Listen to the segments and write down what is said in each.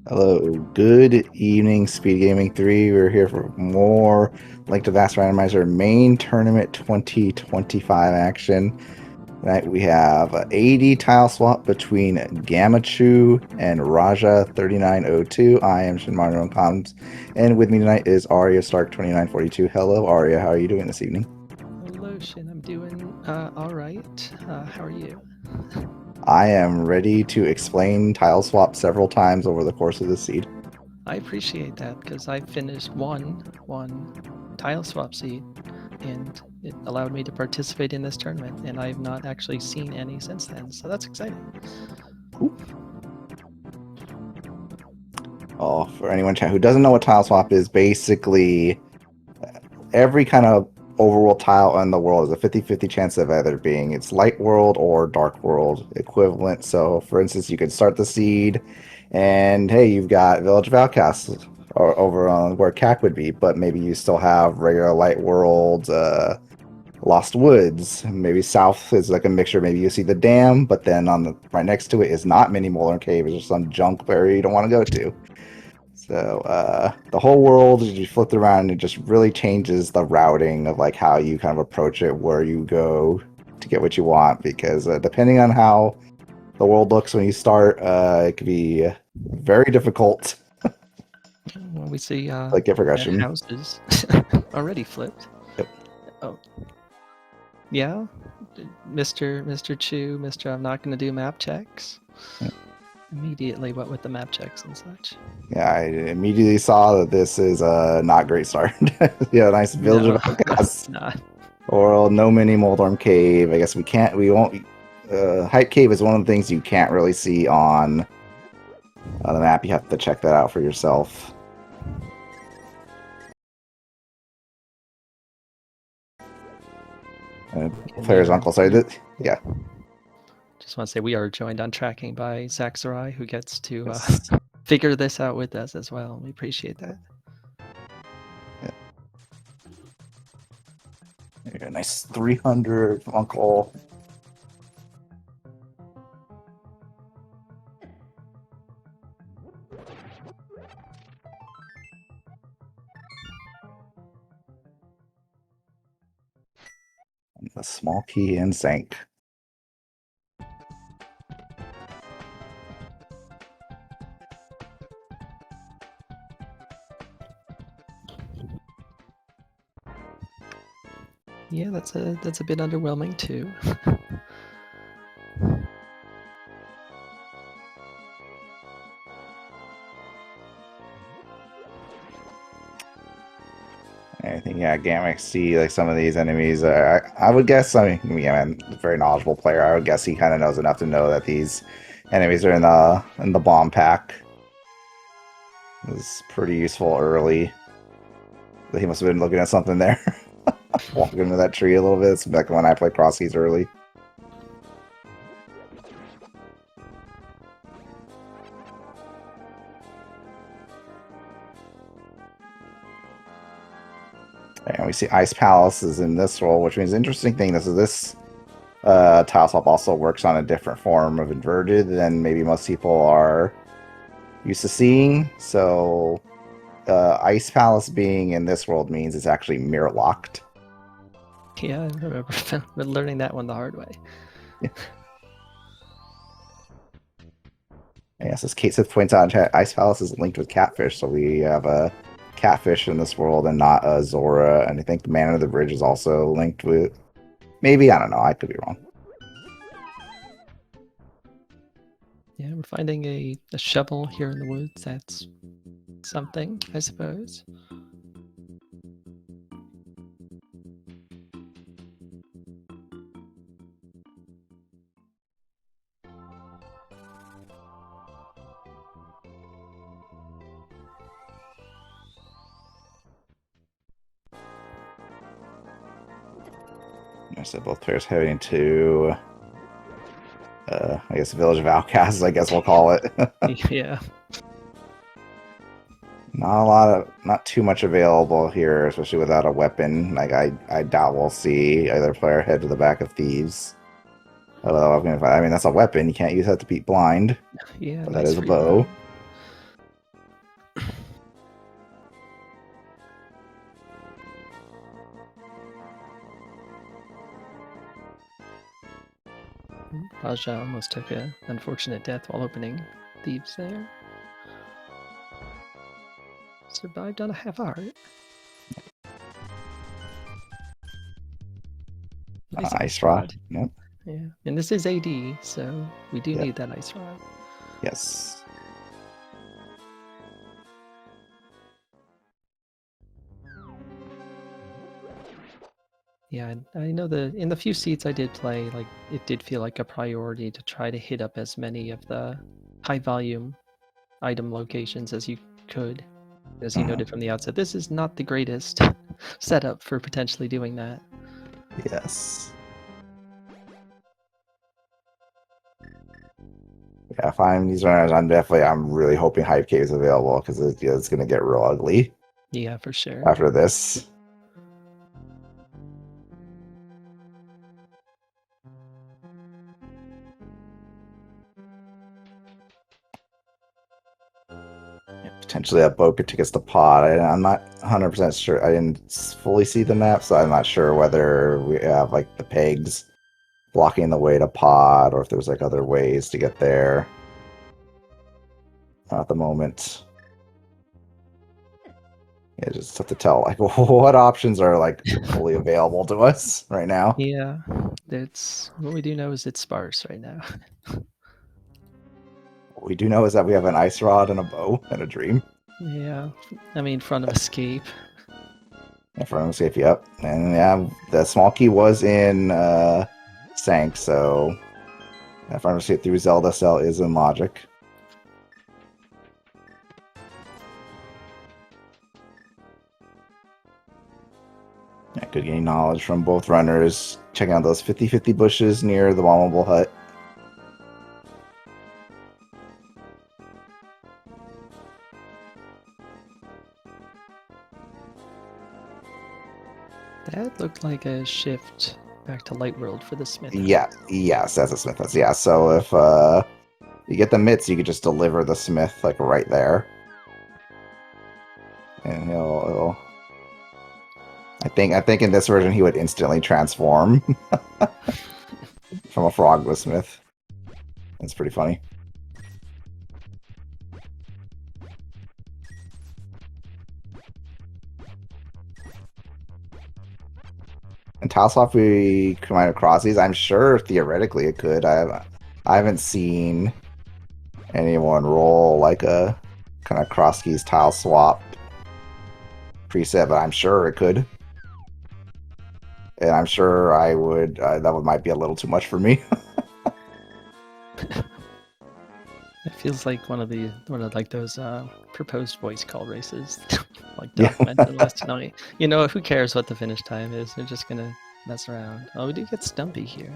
Hello, good evening, Speed Gaming 3. We're here for more Link to Vast Randomizer main tournament 2025 action. Tonight we have an 80 tile swap between Gammachuu and raja3902. I am Shinmaru on comms, and with me tonight is Arya Stark2942. Hello, Arya. How are you doing this evening? Hello, Shin. I'm doing all right. How are you? I am ready to explain tile swap several times over the course of the seed. I appreciate that because I finished one tile swap seed, and it allowed me to participate in this tournament, and I've not actually seen any since then, so that's exciting. Cool. Oh, for anyone who doesn't know what tile swap is, basically every kind of overworld tile in the world is a 50-50 chance of either being its light world or dark world equivalent. So, for instance, you could start the seed, and hey, you've got Village of Outcasts over on where CAC would be, but maybe you still have regular light world, Lost Woods. Maybe south is like a mixture. Maybe you see the dam, but then on the right next to it is not Mini Molar Cave. It's just some junk where you don't want to go to. So the whole world, as you flip it around, it just really changes the routing of like how you kind of approach it, where you go to get what you want. Because depending on how the world looks when you start, it could be very difficult. Well, we see Like get progression. houses already flipped. Yep. Oh, yeah, Mr. Chu, Mr. I'm not going to do map checks. Yep. Immediately, what with the map checks and such. Yeah, I immediately saw that this is a not great start. Yeah, nice Village No, of Outcasts. not. Or no Mini Moldorm Cave. I guess we won't. Hype Cave is one of the things you can't really see on the map. You have to check that out for yourself. Player's uncle. Sorry. Yeah. Just want to say we are joined on tracking by Zach Sarai, who gets to Yes. figure this out with us as well. We appreciate that. Yeah. There you go. Nice 300 uncle. A small key and sank. Yeah, that's a bit underwhelming too. I think Gammachuu, like some of these enemies, I would guess. I mean, yeah, man, very knowledgeable player. I would guess he kind of knows enough to know that these enemies are in the bomb pack. It's pretty useful early. He must have been looking at something there. Walking into that tree a little bit. It's like when I play cross keys early. And we see Ice Palace is in this role, which means interesting thing. This tile swap also works on a different form of inverted than maybe most people are used to seeing. So Ice Palace being in this world means it's actually mirror locked. Yeah, I remember learning that one the hard way. Yeah. Yes, as Kate Sith points out in chat, Ice Palace is linked with Catfish, so we have a Catfish in this world and not a Zora. And I think the Man of the Bridge is also linked with. Maybe, I don't know. I could be wrong. Yeah, we're finding a shovel here in the woods. That's something, I suppose. So both players heading to, I guess, Village of Outcasts, I guess we'll call it. Yeah. Not too much available here, especially without a weapon. Like I doubt we'll see either player head to the back of Thieves. Although I mean that's a weapon. You can't use that to beat blind. Yeah, But nice that is a free bow. run. Raja almost took an unfortunate death while opening Thieves there. Survived on a half heart. Nice Ice Rod. Yep. Yeah, and this is AD, so we do need that Ice Rod. Yes. Yeah, I know in the few seats I did play, like it did feel like a priority to try to hit up as many of the high volume item locations as you could. As you noted from the outset, this is not the greatest setup for potentially doing that. Yes. Yeah, if I'm these runners, I'm really hoping Hype Cave is available because it's going to get real ugly. Yeah, for sure. After this. Potentially a boat could take us to pod. I'm not 100% sure. I didn't fully see the map, so I'm not sure whether we have like the pegs blocking the way to pod or if there's like other ways to get there. Not at the moment. Yeah, just have to tell like what options are like fully available to us right now. Yeah, it's what we do know is it's sparse right now. What we do know is that we have an ice rod and a bow and a dream. Yeah, I mean, front of escape. In front of escape, yep. And yeah, the small key was in Sank, so that front of escape through Zelda cell is in logic. Yeah, good gain knowledge from both runners. Checking out those 50-50 bushes near the bombable hut. That looked like a shift back to Light World for the Smith. Yeah, yes, that's a Smith. Yeah, so if you get the mitts, you could just deliver the Smith like right there, and he'll I think in this version he would instantly transform from a frog to a Smith. That's pretty funny. And Tailswap, we combine across these. I'm sure theoretically it could. I haven't seen anyone roll like a kind of cross keys tile swap preset, but I'm sure it could. And I'm sure I would. Might be a little too much for me. It feels like one of like those proposed voice call races, like documented last night. You know, who cares what the finish time is? They're just gonna mess around. Oh, we do get Stumpy here.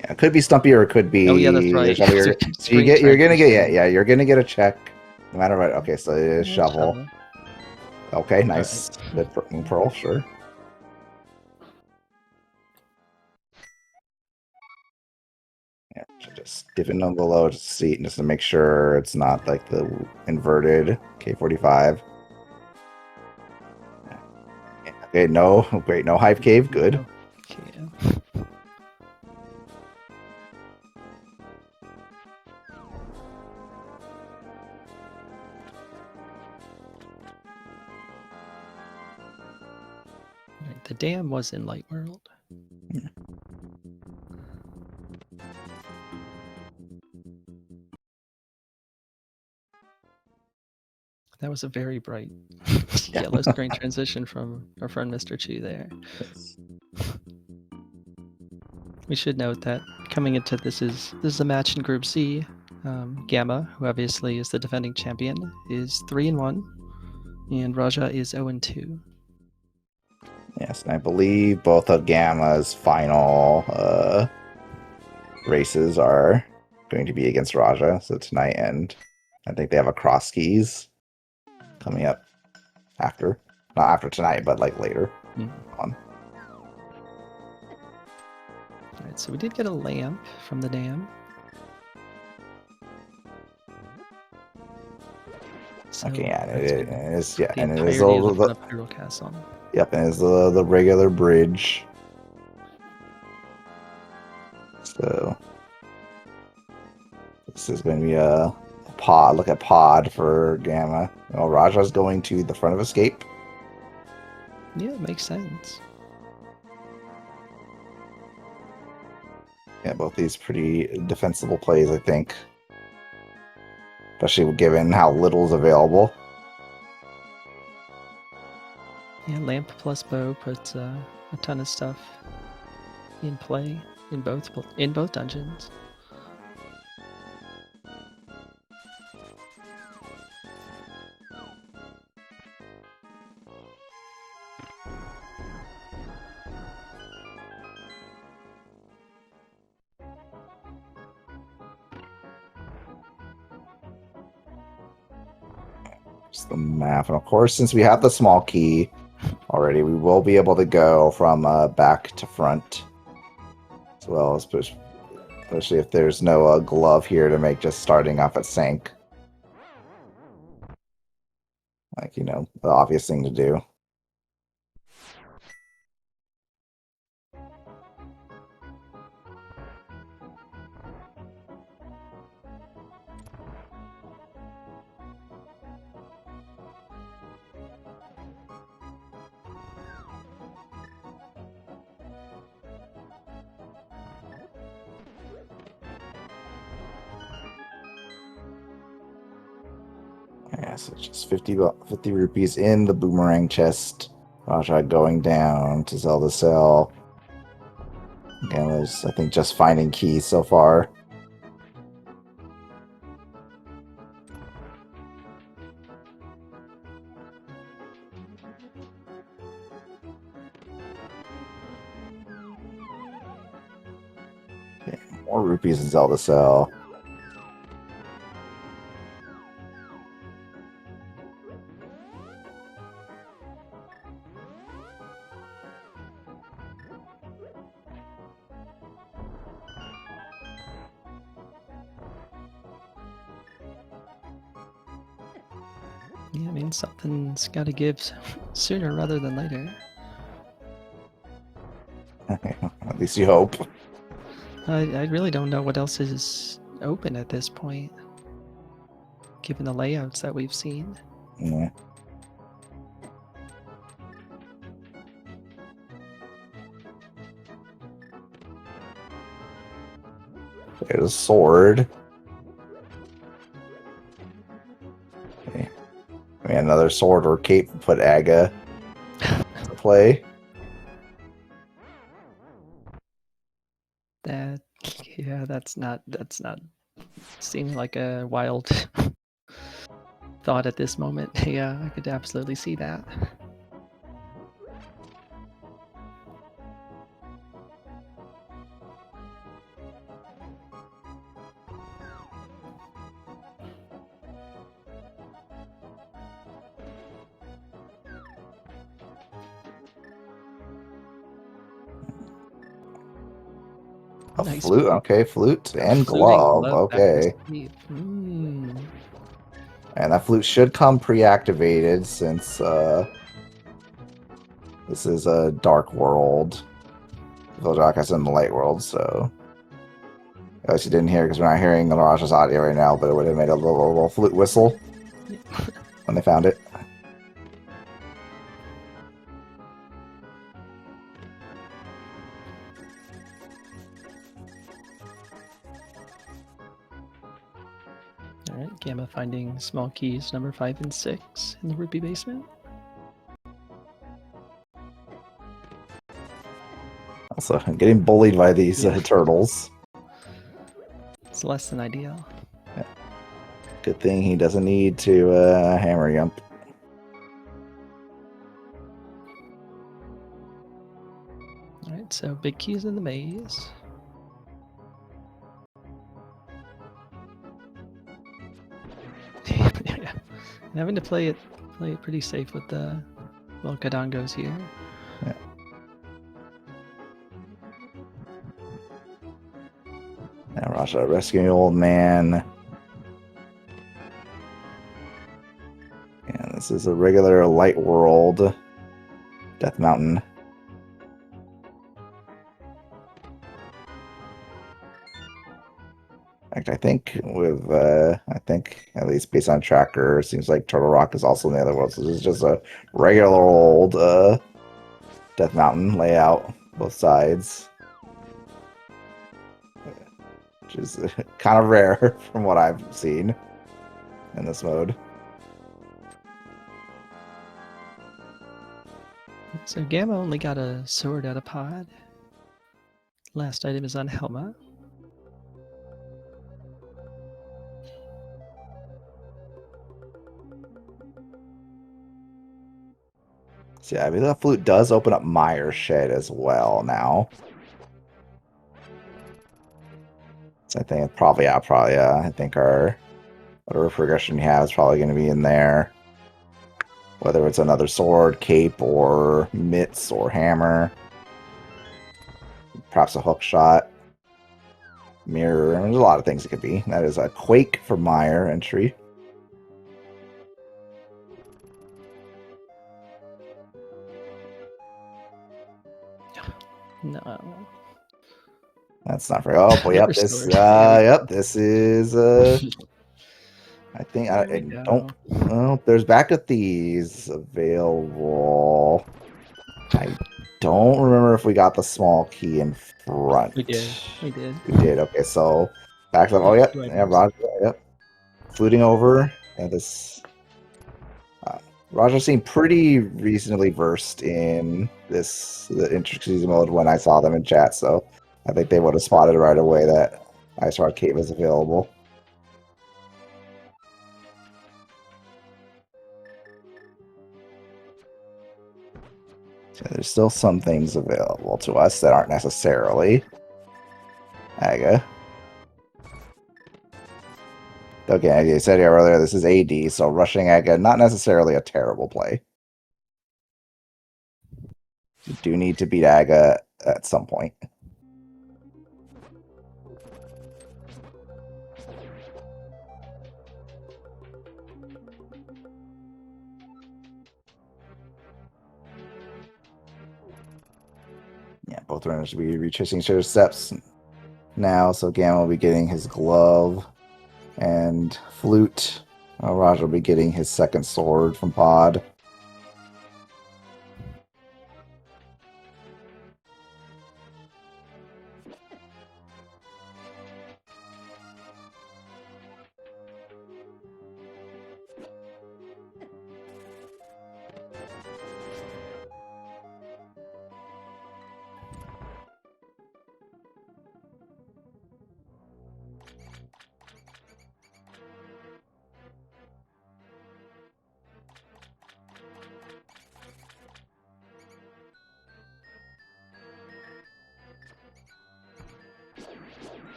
Yeah, it could be Stumpy or it could be. Oh yeah, that's right. You're gonna get you're gonna get a check no matter what. Okay, so it is shovel. Okay, nice. Right. Good pearl, sure. Yeah, just dipping down below just to make sure it's not like the inverted K45. Okay, no, great, no Hive Cave, good. Okay, yeah. Right, the dam was in Light World. Yeah. That was a very bright yellow screen transition from our friend Mr. Chu there. Yes. We should note that coming into this is a match in Group C. Gamma, who obviously is the defending champion, is 3-1, and Raja is 0-2. Yes, and I believe both of Gamma's final races are going to be against Raja, so tonight, and I think they have a cross keys coming up after. Not after tonight, but like later on. Alright, so we did get a lamp from the dam. So okay, yeah, it is. Yeah, the and it is the Pyro Castle. Yep, and it's the regular bridge. This is going to be a pod. Look at pod for Gamma. Oh, Raja's going to the front of escape. Yeah, it makes sense. Yeah, both these pretty defensible plays, I think. Especially given how little is available. Yeah, lamp plus bow puts a ton of stuff in play in both dungeons. Just the map, and of course, since we have the small key already, we will be able to go from back to front as well, especially if there's no glove here to make just starting off at Sank. Like, you know, the obvious thing to do. Yeah, so just 50 rupees in the boomerang chest. Raja going down to Zelda Cell. Again, was, I think, just finding keys so far. Okay, more rupees in Zelda Cell. Yeah, I mean, something's got to give sooner rather than later. At least you hope. I really don't know what else is open at this point, given the layouts that we've seen. Yeah. There's a sword. Okay. I mean, another sword or cape would put Aga to play. That, yeah, that's not seeming like a wild thought at this moment. Yeah, I could absolutely see that. A Nice flute, okay, flute and fluting glove, glove back in his okay. sleeve. And that flute should come pre-activated since this is a dark world. Vildrack is in the light world, so I guess you didn't hear because we're not hearing the Mirage's audio right now, but it would have made a little flute whistle when they found it. Alright, Gamma finding small keys number 5 and 6 in the rupee basement. Also, I'm getting bullied by these turtles. It's less than ideal. Yeah. Good thing he doesn't need to hammer jump. Alright, so big keys in the maze. Yeah. I'm having to play it pretty safe with the Kadangos here. Yeah. Now Raja rescuing the old man. And this is a regular light world. Death Mountain. In fact, I think with I think at least based on tracker, it seems like Turtle Rock is also in the other world. So this is just a regular old Death Mountain layout, both sides, which is kind of rare from what I've seen in this mode. So Gamma only got a sword out of pod. Last item is on Helma. So yeah, I believe that flute does open up Meyer's Shed as well now. So I think probably, I think our whatever progression we have is probably going to be in there. Whether it's another sword, cape, or mitts, or hammer. Perhaps a hook shot. Mirror. There's a lot of things it could be. That is a Quake for Meyer entry. No. That's not for. Oh boy, yep. This. Sword. There we Yep. This is. I think I don't. Well, there's Back of Thieves available. I don't remember if we got the small key in front. We did. We did. We did. Okay, so back up. Oh, yep. Yeah, Roger. Yep. Fluting over. And this. Roger seemed pretty reasonably versed in the intricacies mode when I saw them in chat, so I think they would have spotted right away that Ice Rod Cave is available. So there's still some things available to us that aren't necessarily Aga. Okay, as I said here earlier, this is AD, so rushing Aga, not necessarily a terrible play. You do need to beat Aga at some point. Yeah, both runners will be retracing each other's steps now, so Gamma will be getting his glove and flute. Roger will be getting his second sword from Pod.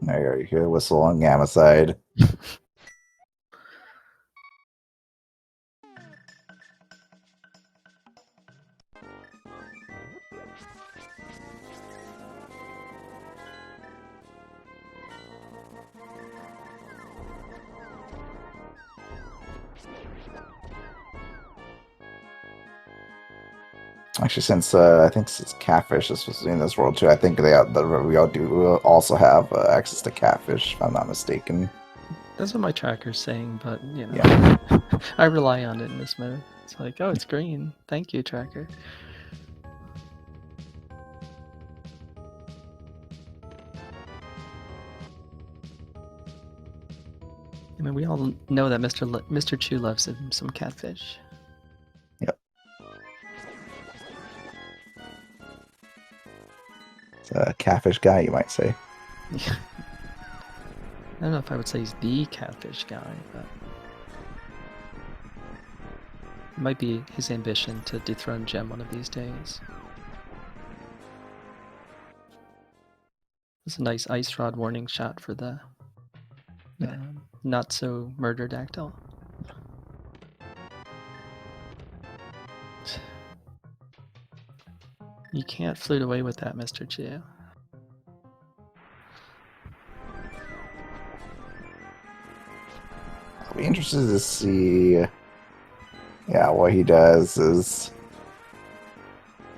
There you go. You hear the whistle on Gamma side. Actually, since I think since Catfish is supposed to be in this world too, I think we all also have access to Catfish, if I'm not mistaken. That's what my tracker's saying, but you know, Yeah. I rely on it in this mode. It's like, oh, it's green. Thank you, tracker. I mean, we all know that Mr. Chu loves him some catfish. Yep. It's a Catfish guy, you might say. I don't know if I would say he's the catfish guy, but it might be his ambition to dethrone Gem one of these days. It's a nice ice rod warning shot for the not so murder dactyl. You can't flute away with that, Mr. Chu. I'll be interested to see. Yeah, what he does is.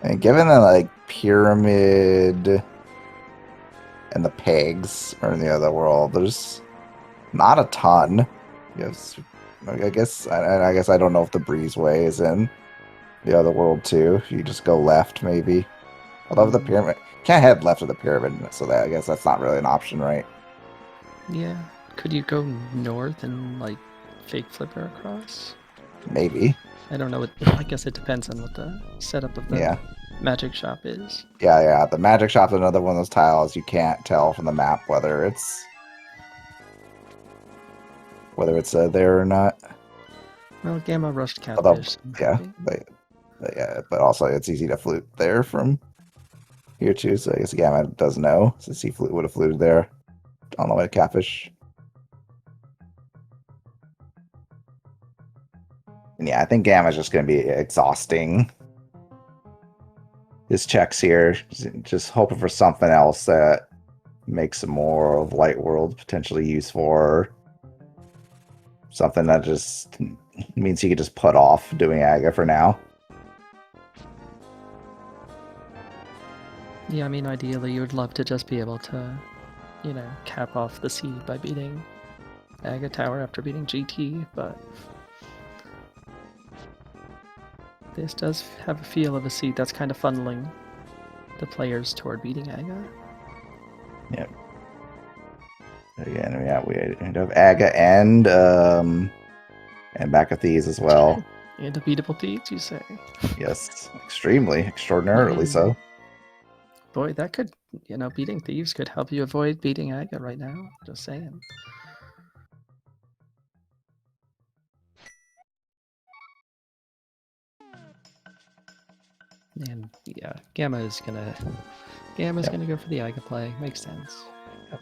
And given that, like, pyramid and the pegs are in the other world, there's not a ton. Yes, I guess I don't know if the breezeway is in the other world too. If you just go left, maybe. Although the pyramid can't head left of the pyramid, so that I guess that's not really an option, right? Yeah. Could you go north and like fake flipper across? Maybe. I don't know. I guess it depends on what the setup of the magic shop is. Yeah. The magic shop's another one of those tiles you can't tell from the map whether it's there or not. Well, Gamma rushed Although, catfish. but also it's easy to flute there from here too. So I guess Gamma does know, since he would have fluted there on the way to catfish. And yeah, I think Gamma's just going to be exhausting his checks here, just hoping for something else that makes more of Light World potentially useful, or something that just means he could just put off doing Aga for now. Yeah, I mean, ideally, you would love to just be able to, cap off the seed by beating Aga Tower after beating GT, but this does have a feel of a seed that's kind of funneling the players toward beating Aga. Yep. Again, yeah, we have Aga and Back of Thieves as well. And a beatable Thieves, you say? Yes, extraordinarily so. Boy, that could, beating Thieves could help you avoid beating Aga right now. Just saying. And yeah, Gamma's gonna go for the Aga play. Makes sense. Yep.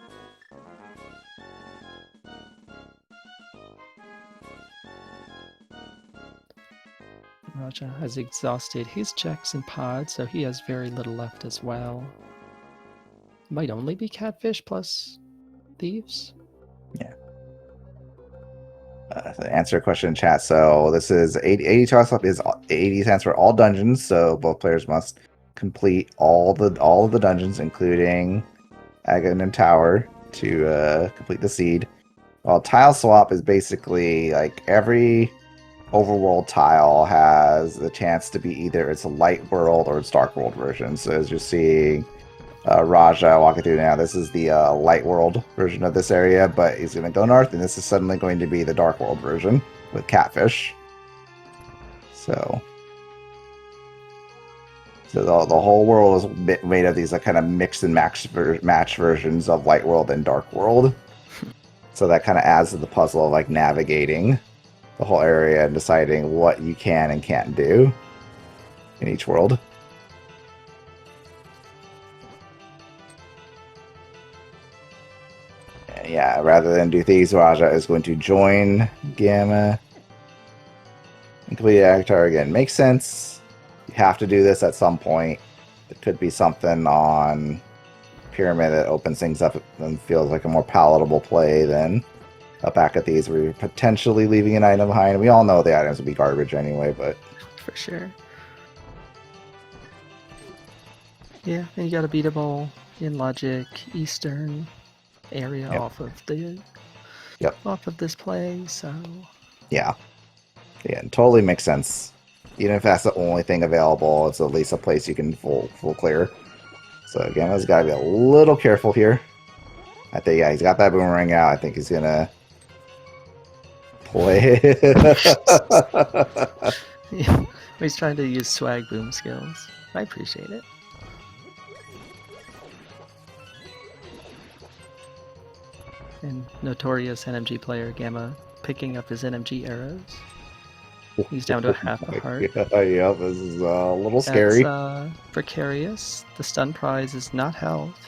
Raja has exhausted his checks and pods, so he has very little left as well. Might only be catfish plus thieves. Yeah. To answer a question in chat, so this is 80 toss up is 80 cents for all dungeons, so both players must complete all of the dungeons, including Aghanim Tower, to complete the seed. While tile swap is basically like every overworld tile has the chance to be either it's a light world or it's dark world version. So as you're seeing Raja walking through now, this is the light world version of this area, but he's going to go north, and this is suddenly going to be the dark world version with catfish. So the whole world is made of these kind of mix and match versions of light world and dark world. So that kind of adds to the puzzle of like navigating the whole area and deciding what you can and can't do in each world. Yeah, rather than do these, Raja is going to join Gamma and complete Avatar again. Makes sense. You have to do this at some point. It could be something on Pyramid that opens things up and feels like a more palatable play than back at these where you're potentially leaving an item behind. We all know the items would be garbage anyway, but for sure. Yeah, and you got a beatable in Logic Eastern area off of this play, so yeah, totally makes sense. Even if that's the only thing available, it's at least a place you can full clear. So Gamma's got to be a little careful here. I think he's got that boomerang out. I think he's gonna play. Yeah, he's trying to use swag boom skills. I appreciate it. And notorious NMG player Gamma picking up his NMG arrows. He's down to half a heart. Yeah, this is a little scary. That's precarious. The stun prize is not health.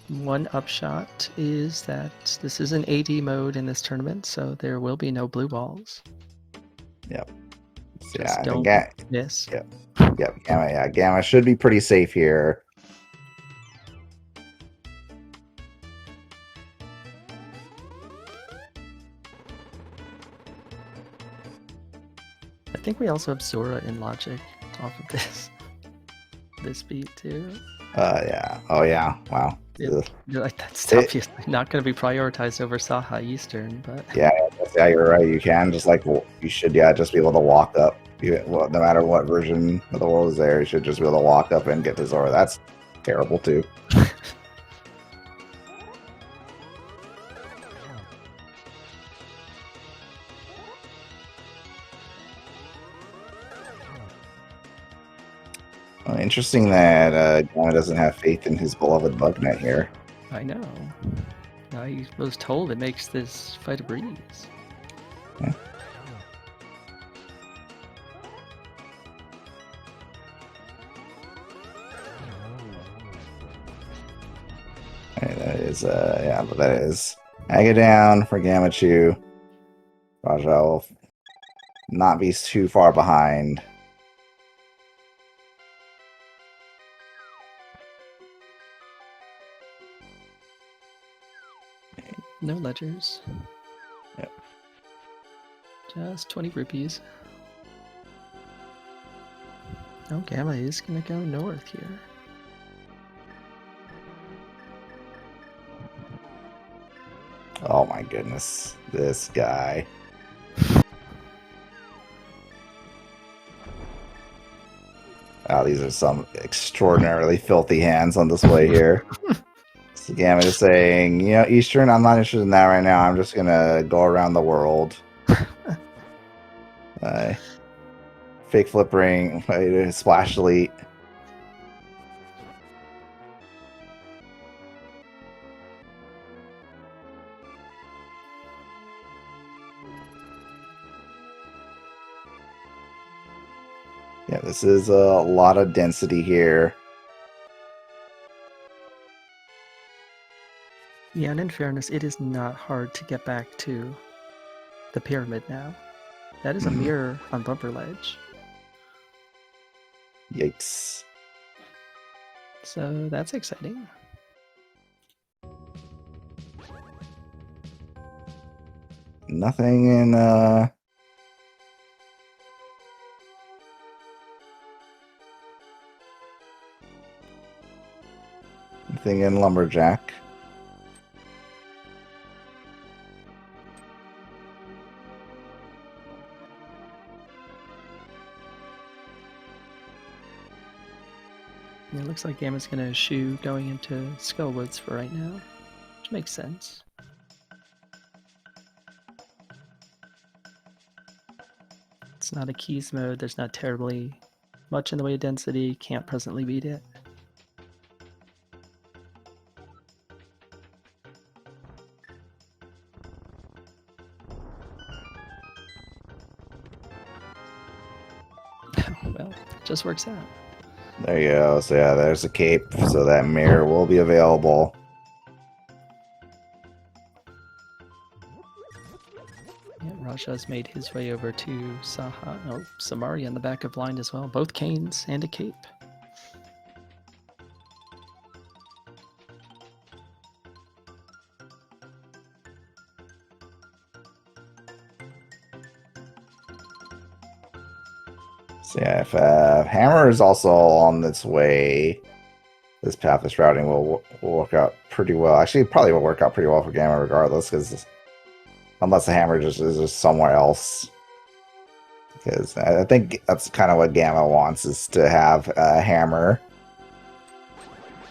One upshot is that this is an AD mode in this tournament, so there will be no blue balls. Yep. So, Just yeah, I don't think miss. yep, Gamma. Yeah, Gamma should be pretty safe here. I think we also have Zora in Logic off of this beat too. Yeah. Oh yeah. Wow. Like that's obviously not going to be prioritized over Saha Eastern, but Yeah, you're right. You can just you should just be able to walk up. No matter what version of the world is there, you should just be able to walk up and get to Zora. That's terrible too. Well, interesting that Gamma doesn't have faith in his beloved Bugnet here. I know. I was told it makes this fight a breeze. Yeah. That is, that is Aga down for Gammachuu. Raja will not be too far behind. No ledgers. Yep. Just 20 rupees. Oh, Gamma is gonna go north here. Oh my goodness, this guy. Wow, these are some extraordinarily filthy hands on display here. So Gamma is saying, Eastern, I'm not interested in that right now. I'm just gonna go around the world. Fake flip ring, splash delete. Yeah, this is a lot of density here. Yeah, and in fairness, it is not hard to get back to the pyramid now. That is a mirror on Bumper Ledge. Yikes. So that's exciting. Nothing in nothing in Lumberjack. It looks like Gamma's gonna shoe going into Skullwoods for right now, which makes sense. It's not a keys mode, there's not terribly much in the way of density, can't presently beat it. Well, it just works out. There you go. So yeah, there's a cape, so that mirror will be available. Yeah, Raja's made his way over to Saha. Oh, Samari in the back of blind as well. Both canes and a cape. So yeah, if Hammer is also on its way, this path, this routing will work out pretty well. Actually, it probably will work out pretty well for Gamma regardless, because unless the Hammer is just somewhere else. Because I think that's kind of what Gamma wants, is to have a Hammer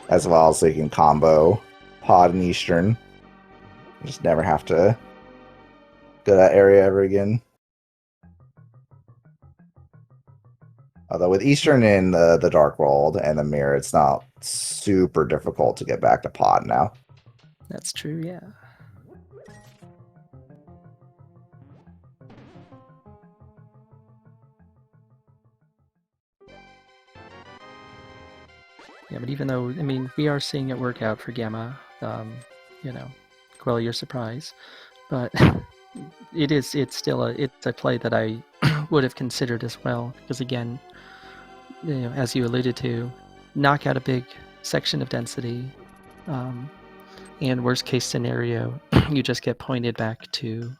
as well, so you can combo Pod and Eastern. Just never have to go to that area ever again. Although with Eastern in the Dark World and the Mirror, it's not super difficult to get back to Pod now. That's true, yeah. Yeah, but even though, I mean, we are seeing it work out for Gamma, quell your surprise, but it's still a play that I would have considered as well. Because again, as you alluded to, knock out a big section of density, and worst case scenario, you just get pointed back to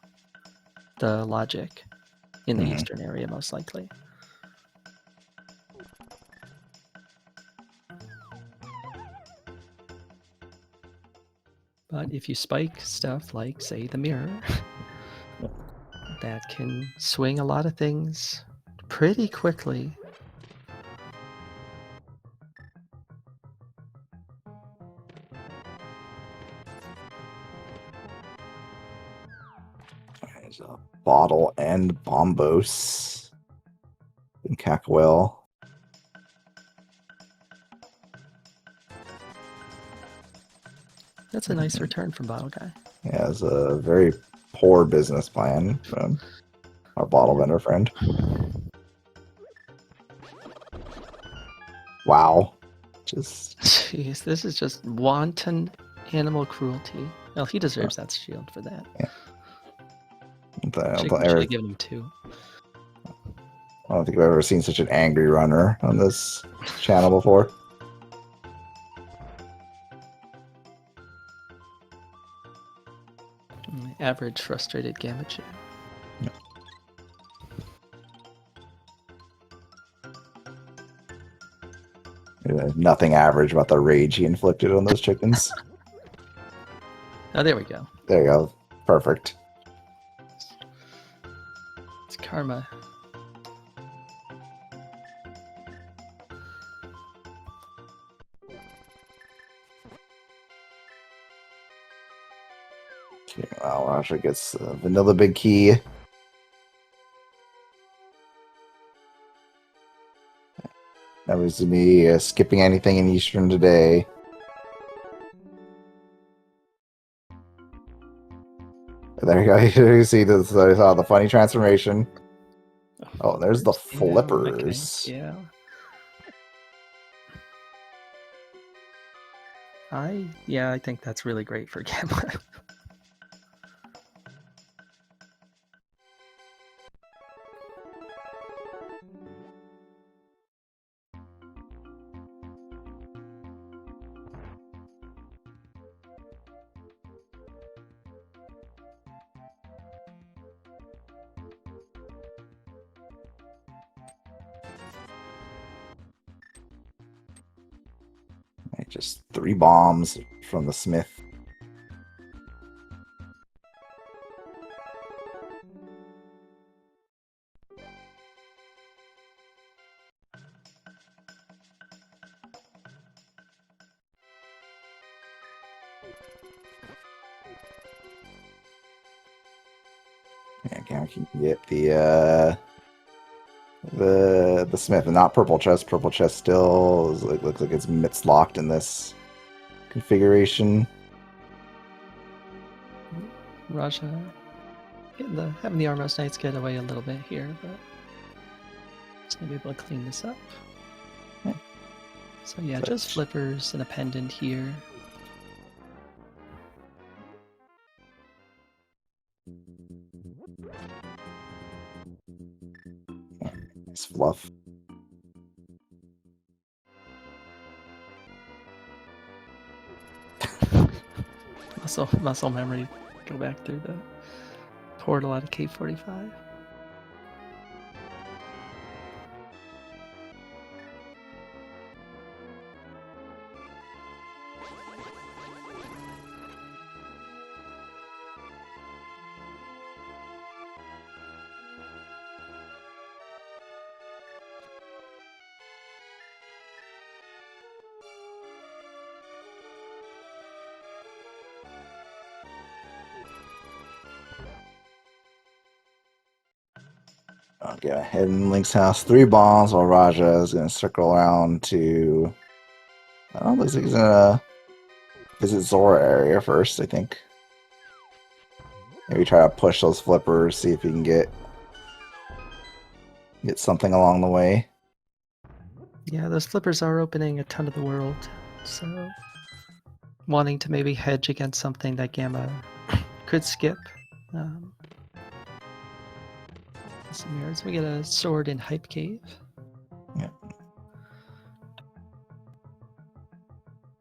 the logic in the eastern area, most likely. But if you spike stuff like, say, the mirror, that can swing a lot of things pretty quickly. There's a bottle and bombos in Cackwell. That's a nice return from Bottle Guy. Yeah, it's a very poor business plan from our bottle vendor friend. Wow. Just jeez, this is just wanton animal cruelty. Well, he deserves that shield for that. Yeah. Should have given him 2. I don't think I've ever seen such an angry runner on this channel before. Average frustrated Gammachuu. Nothing average about the rage he inflicted on those chickens. Oh, there we go. There you go. Perfect. It's karma. Okay, well, Raja gets Vanilla Big Key. That was me skipping anything in Eastern today. There you go. You see this, I saw the funny transformation. Oh, there's the flippers. Okay. Yeah. I think that's really great for Gamma. Just 3 bombs from the Smith. Yeah, Gamma can get the Smith, and not purple chest. Purple chest still looks like it's locked in this configuration. Raja having the Armos Knights get away a little bit here, but just gonna be able to clean this up. Yeah. So yeah, just flippers and a pendant here. Nice fluff. muscle memory. Go back through the portal out of K45. Okay, head in Link's house. 3 bombs while Raja is going to circle around to... looks like he's going to visit Zora area first, I think. Maybe try to push those flippers, see if he can get something along the way. Yeah, those flippers are opening a ton of the world, so wanting to maybe hedge against something that Gamma could skip. Some mirrors. We get a sword in Hype Cave. Yeah.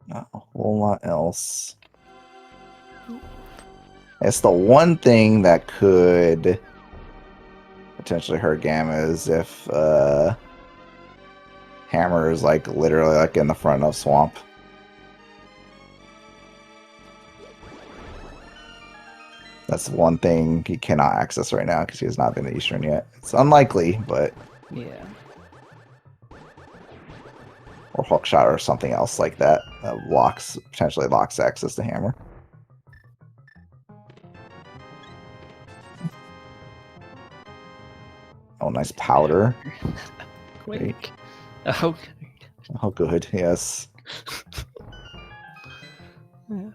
Not a whole lot else. It's the one thing that could potentially hurt Gamma is if Hammer is like literally like in the front of Swamp. That's the one thing he cannot access right now because he has not been to Eastern yet. It's unlikely, but Yeah. or Hookshot or something else like that potentially locks access to Hammer. Oh, nice powder. Quick. Oh. Oh, good. Yes. Yeah.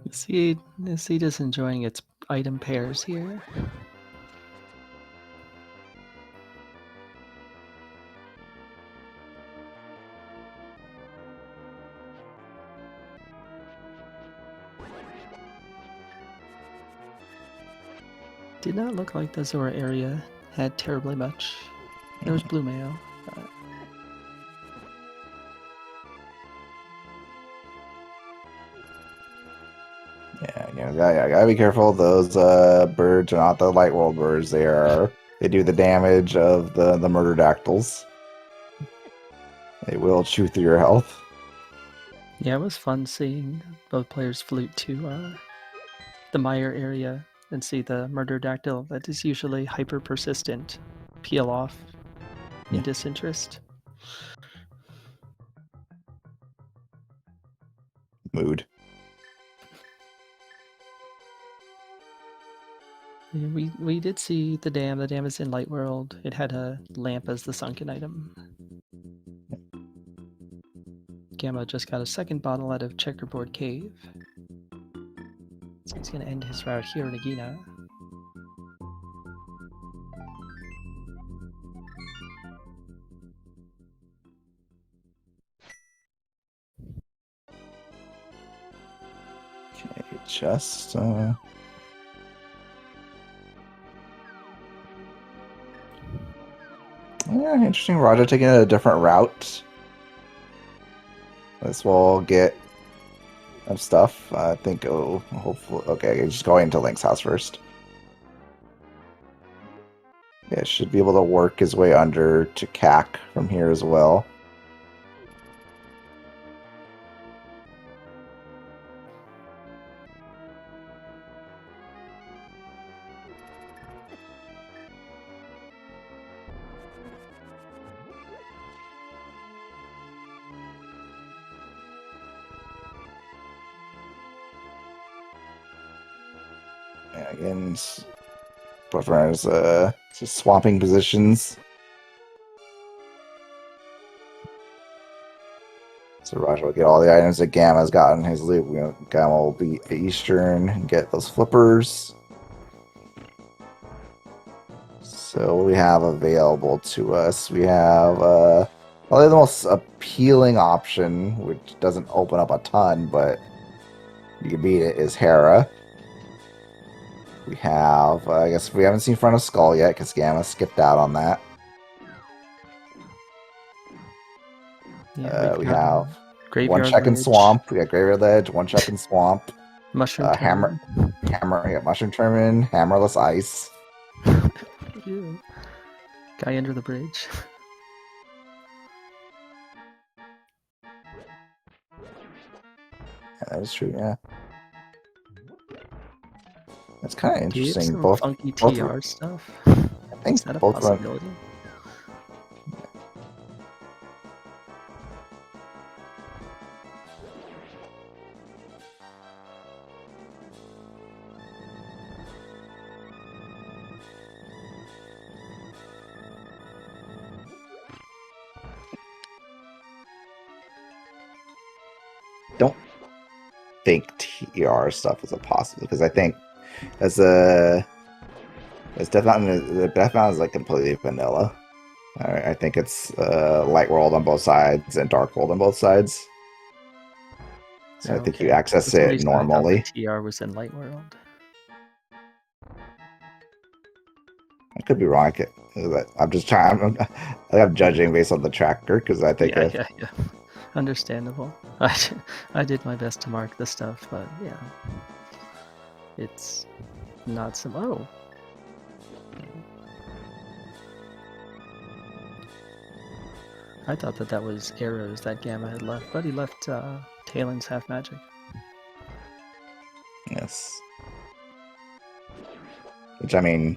The seed is enjoying its item pairs here. Did not look like the Zora area had terribly much. There was blue mail. Yeah, gotta be careful. Those birds are not the light world birds. They do the damage of the murderdactyls. They will chew through your health. Yeah, it was fun seeing both players flute to the mire area and see the murderdactyl that is usually hyper persistent peel off in disinterest. Mood. Yeah, we did see the dam. The dam is in Light World. It had a lamp as the sunken item. Gamma just got a second bottle out of Checkerboard Cave. So he's going to end his route here in Nagina. Okay, just yeah, interesting. Roger taking a different route. This will get some stuff. I think. Oh, hopefully. Okay, just going into Link's house first. Yeah, should be able to work his way under to CAC from here as well. Yeah, again, both runners just swapping positions. So Roger will get all the items that Gamma's gotten his loot. Gamma will be Eastern and get those flippers. So what we have available to us, we have probably the most appealing option, which doesn't open up a ton, but you can beat it, is Hera. We have, I guess we haven't seen Front of Skull yet because Gamma skipped out on that. Yeah, We have Graveyard one check in Ledge, Swamp. We got Graveyard Ledge, one check in Swamp. Mushroom Hammer, yeah, Mushroom Tournament, Hammerless Ice. Ew. Guy under the bridge. Yeah, that is true, yeah. That's kind of Do you have interesting. some Both funky both TR stuff? I think Is that a both run. possibility? Don't think TR stuff is a possible because I think as Death Mountain, the Death Mountain is like completely vanilla. I think it's Light World on both sides and Dark World on both sides. So I think you access For some it reason, I thought normally. the TR was in Light World. I could be wrong. I'm just trying. I'm judging based on the tracker because I think Yeah. Understandable. I did my best to mark the stuff, but yeah, it's not some. Oh, I thought that was arrows that Gamma had left, but he left Talon's half magic. yes. Which I mean,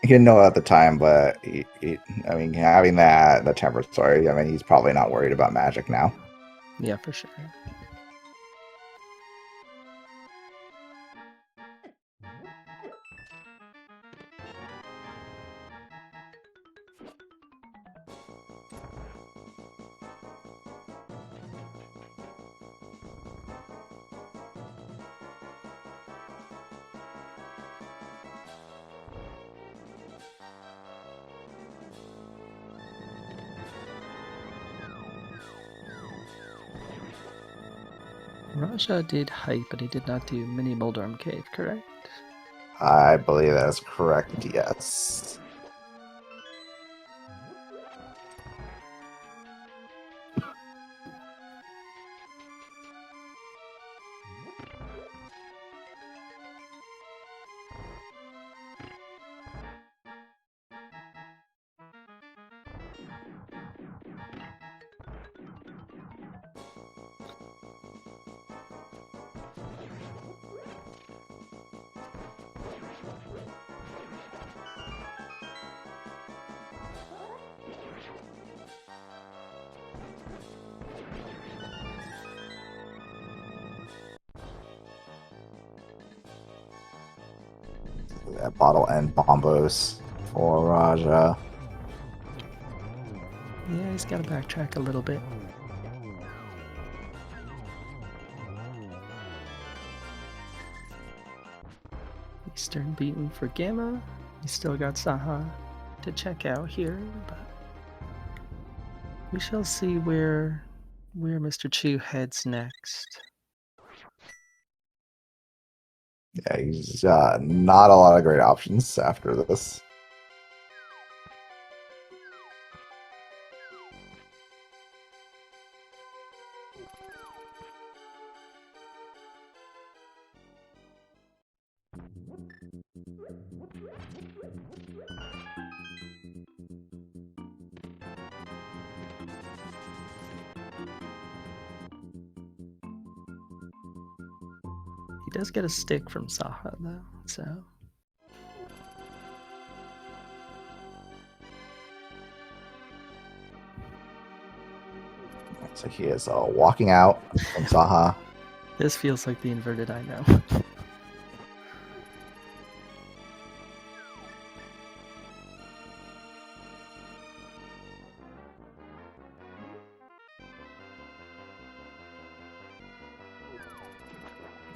he didn't know at the time, but I mean, having the temper story, I mean, he's probably not worried about magic now. Yeah, for sure. Raja did hype, but he did not do mini Moldorm Cave, correct? I believe that is correct. Yes. That bottle and bombos for Raja. Yeah, he's got to backtrack a little bit. Eastern beaten for Gamma. He's still got Saha to check out here, but we shall see where Mr. Chu heads next. Yeah, he's not a lot of great options after this. He does get a stick from Saha though, so. So he is walking out from Saha. This feels like the inverted I know.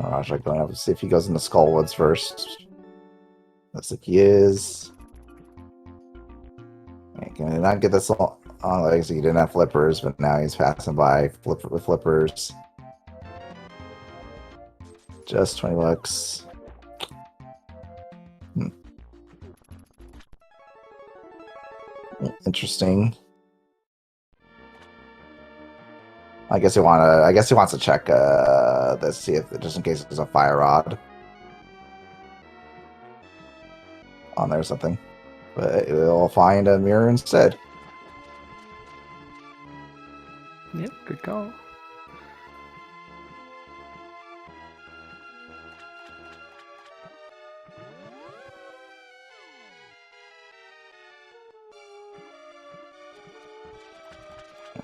Raja going up to see if he goes into Skullwoods first. Looks like he is. Can he not get this on legs? He didn't have flippers, but now he's passing by with flippers. Just 20 bucks. Interesting. I guess he wants to check this, see if just in case there's a fire rod on there or something. But we'll find a mirror instead. Yep, good call.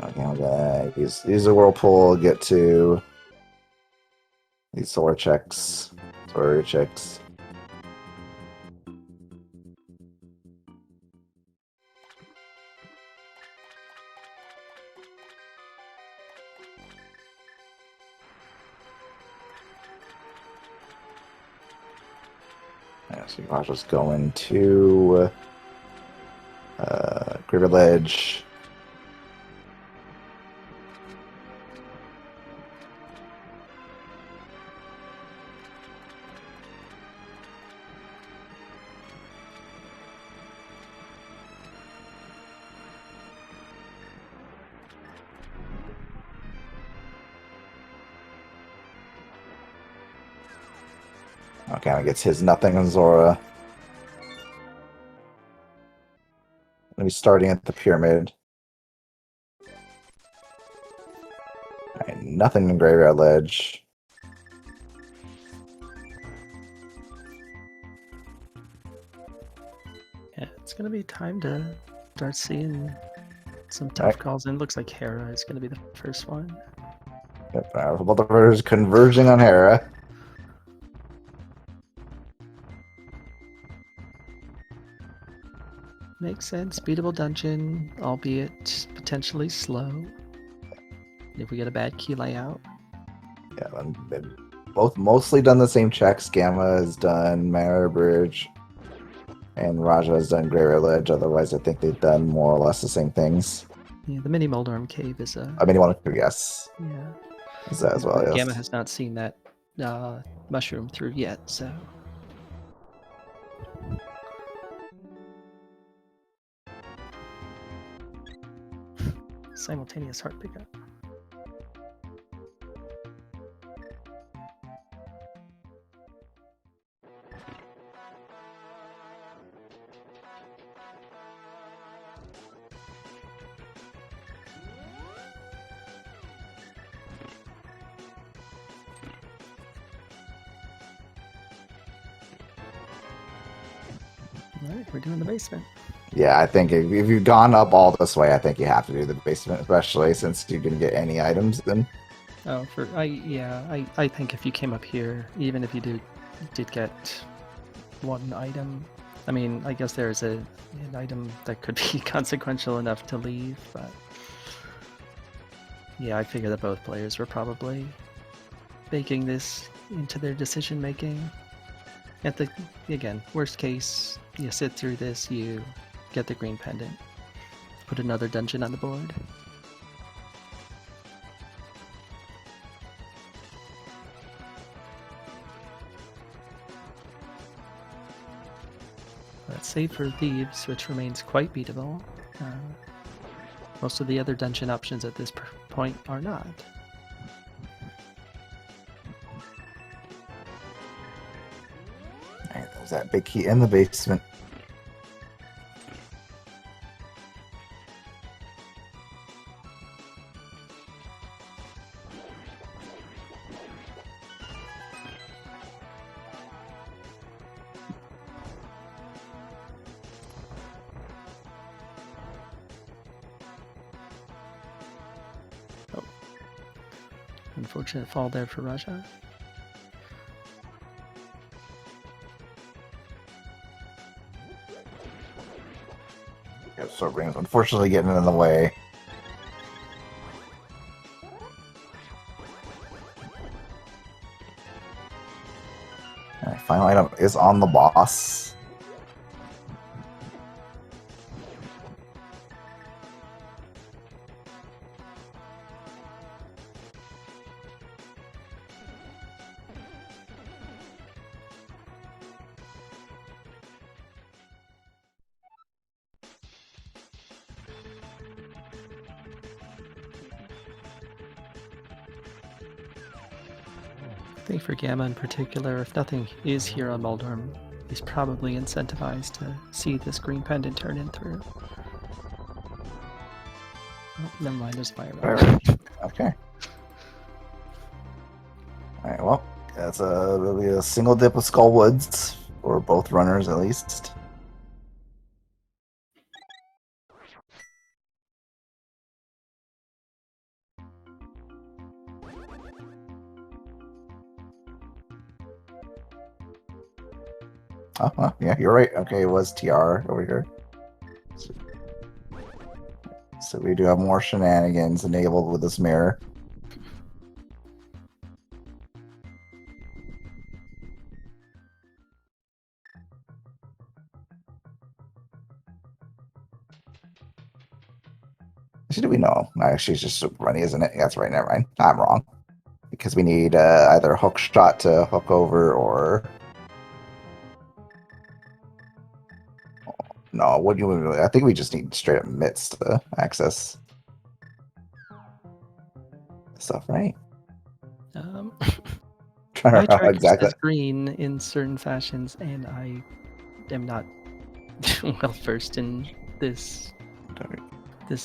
Okay, use a whirlpool, get to these solar checks. Yeah, so I'll just go into Griver Ledge. Okay, he gets his nothing on Zora. Gonna be starting at the pyramid. Alright, nothing in Graveyard Ledge. Yeah, it's gonna be time to start seeing some tough calls in. Looks like Hera is gonna be the first one. Yep, both of us converging on Hera. Makes sense. Beatable dungeon, albeit potentially slow. If we get a bad key layout. Yeah, they've both mostly done the same checks. Gamma has done Mara Bridge, and Raja has done Graveyard Ledge. Otherwise, I think they've done more or less the same things. Yeah, the mini Moldorm Cave is a... I mean, you want to guess. Yeah. Is that as well, yes. Gamma has not seen that mushroom through yet, so... Simultaneous heart pickup. Alright, we're doing the basement. Yeah, I think if you've gone up all this way, I think you have to do the basement, especially since you didn't get any items then. Oh, I think if you came up here, even if you did get one item, I mean, I guess there's an item that could be consequential enough to leave, but yeah, I figure that both players were probably baking this into their decision making. Again, worst case, you sit through this, you get the green pendant, put another dungeon on the board. But save for Thieves, which remains quite beatable. Most of the other dungeon options at this point are not. Alright, there's that big key in the basement. Unfortunate fall there for Raja. Yeah, Sword Ring's unfortunately getting in the way. Alright, final item is on the boss. I think for Gamma in particular, if nothing is here on Moldorm, he's probably incentivized to see this green pendant turn in through. Oh, never mind, there's fire. Okay. Alright, well, that's will be a single dip with Skull Woods for both runners at least. Oh, well, yeah, you're right. Okay, it was TR over here. So we do have more shenanigans enabled with this mirror. Actually, do we know? Actually, it's just super runny, isn't it? That's right, never mind. I'm wrong. Because we need either a hook shot to hook over or... No, what do you... I think we just need straight up mitts to access stuff, right? trying to My remember how tracker exactly. says green in certain fashions, and I am not well versed in this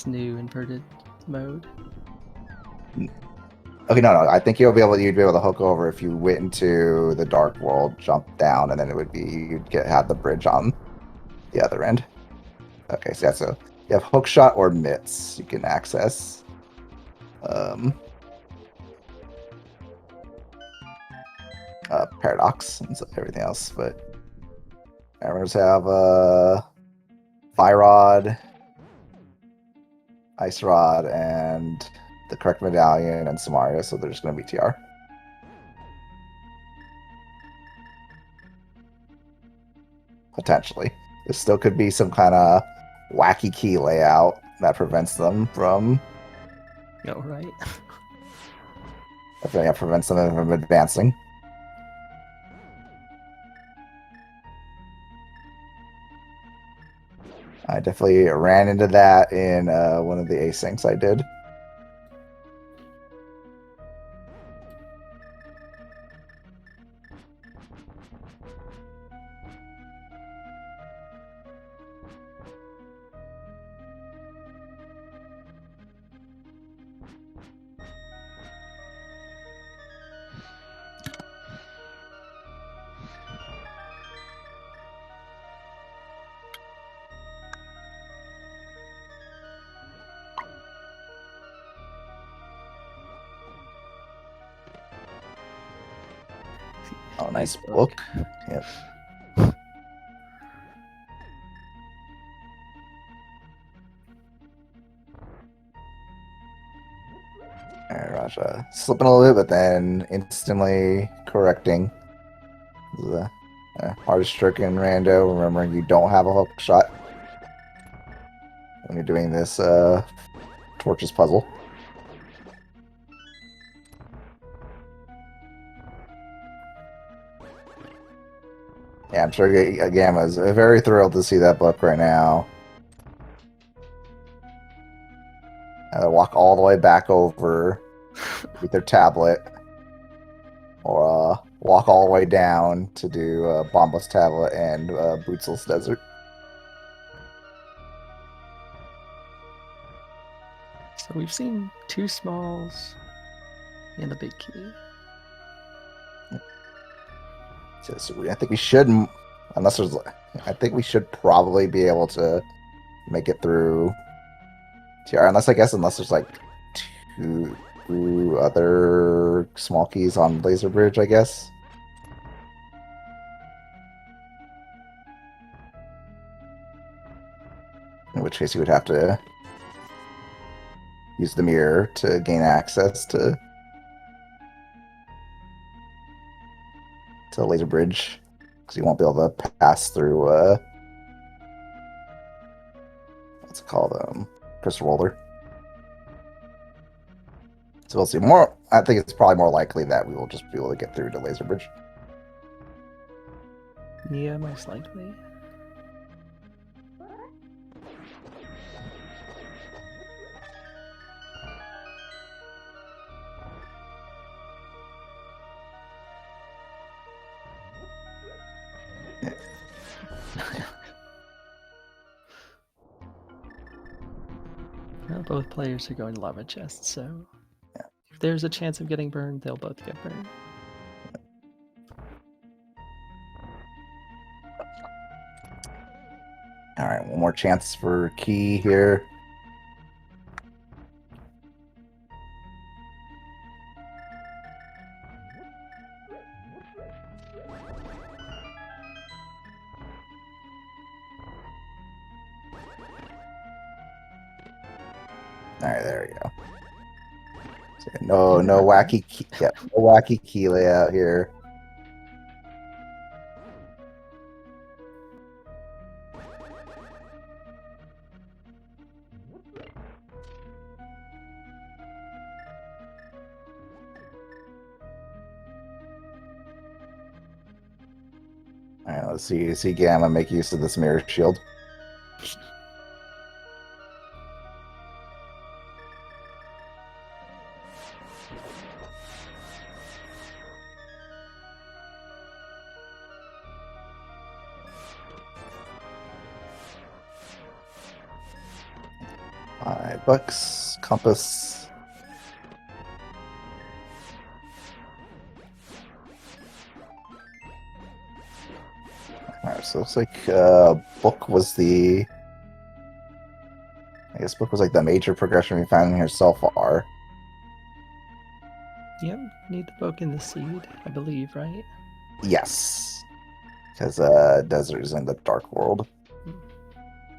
new inverted mode. Okay, no. I think you'd be able to hook over if you went into the dark world, jump down, and then it would be have the bridge on the other end. Okay, so you have hook shot or mitts you can access. Paradox and everything else, but ours have fire rod, ice rod, and the correct medallion and Samaria, so there's going to be TR. Potentially. There still could be some kind of wacky key layout that prevents them from. Oh, right. That prevents them from advancing. I definitely ran into that in one of the asyncs I did. Oh, nice book. Yep. Alright, Raja. Slipping a little bit, but then instantly correcting. The hardest trick in Rando, remembering you don't have a hook shot when you're doing this torches puzzle. Yeah, I'm sure Gamma is very thrilled to see that book right now. Walk all the way back over with their tablet, or walk all the way down to do Bomba's tablet and Bootsel's desert. So we've seen 2 smalls and a big key. So I think we should, unless there's, I think we should probably be able to make it through TR, unless there's like two other small keys on Laser Bridge, I guess. In which case you would have to use the mirror to gain access to Laser Bridge, because you won't be able to pass through what's it called, Crystal Roller. So we'll see. More, I think it's probably more likely that we will just be able to get through to Laser Bridge. Yeah, most likely. Well, both players are going to lava chests, so if there's a chance of getting burned, they'll both get burned. All right, one more chance for key here. All right, there we go. So no wacky key, no wacky key layout here. All right, let's see Gamma make use of this mirror shield. Alright, books, compass. Alright, so it looks like book was the... I guess book was like the major progression we found in here so far. Yep, need the book and the seed, I believe, right? Yes. Because desert is in the dark world.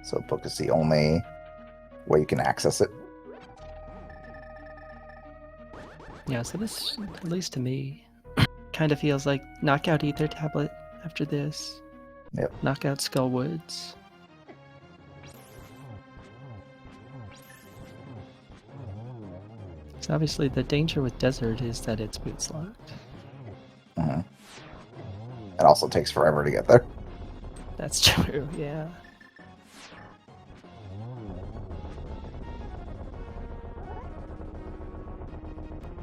So book is the only way you can access it. Yeah, so this, at least to me, kind of feels like knockout Ether Tablet after this. Yep. Knockout Skullwoods. So obviously the danger with desert is that it's boots locked. Mm-hmm. It also takes forever to get there. That's true, yeah.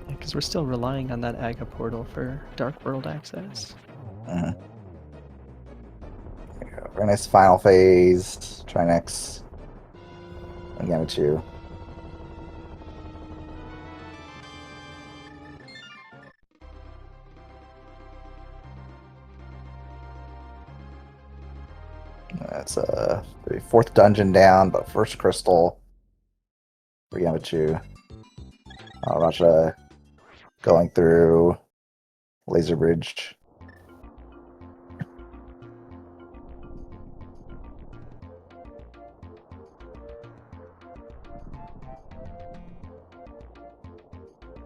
Because we're still relying on that Aga portal for Dark World access. Mm-hmm. There you go. Very nice final phase. Try next. Gammachuu. That's the fourth dungeon down, but first crystal for Gammachuu. Raja going through Laser Bridge.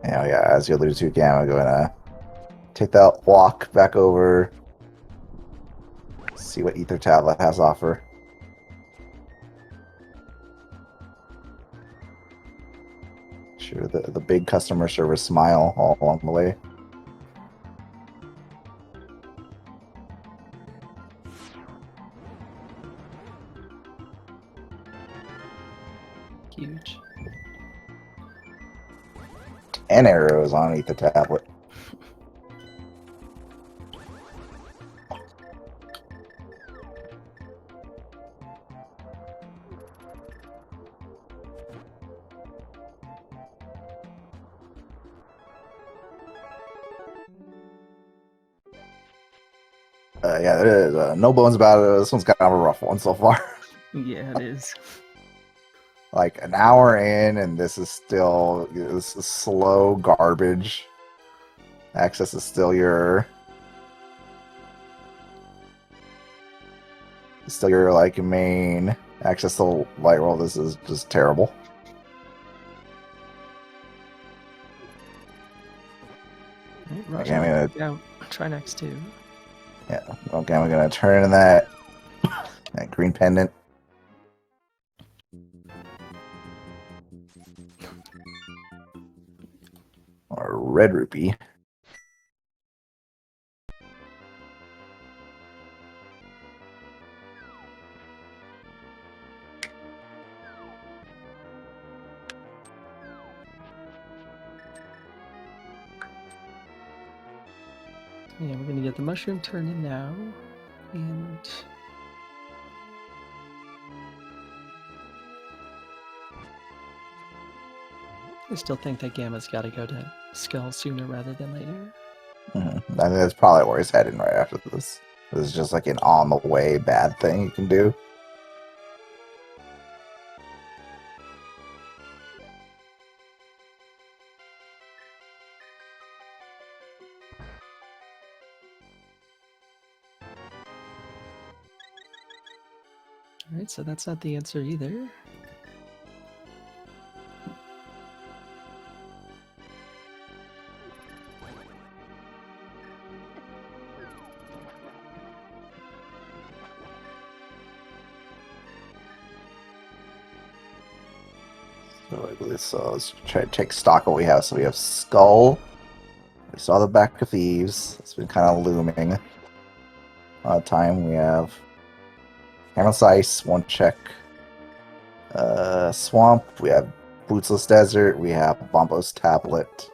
Yeah, as you alluded to, Gamma going to take that walk back over, see what Ether Tablet has to offer. Sure, the big customer service smile all along the way. Huge. 10 arrows on Ether Tablet. Yeah, there is no bones about it. This one's kind of a rough one so far. Yeah, it is. Like an hour in, and this is still this is slow garbage. Access is still your like main access to light world. This is just terrible. Right, Okay, I'm gonna try next too. Yeah. Okay, I'm gonna turn in that green pendant. Or red rupee. Yeah, we're gonna get the mushroom turned in now, and I still think that Gamma's got to go to Skull sooner rather than later. Mm-hmm. I think that's probably where he's heading right after this. This is just like an on the way bad thing you can do. Alright, so that's not the answer either. So let's try to take stock of what we have. So we have Skull. We saw the Back of Thieves. It's been kind of looming. Time we have Hammerless Ice, one check. Swamp. We have Bootsless Desert. We have Bombo's Tablet.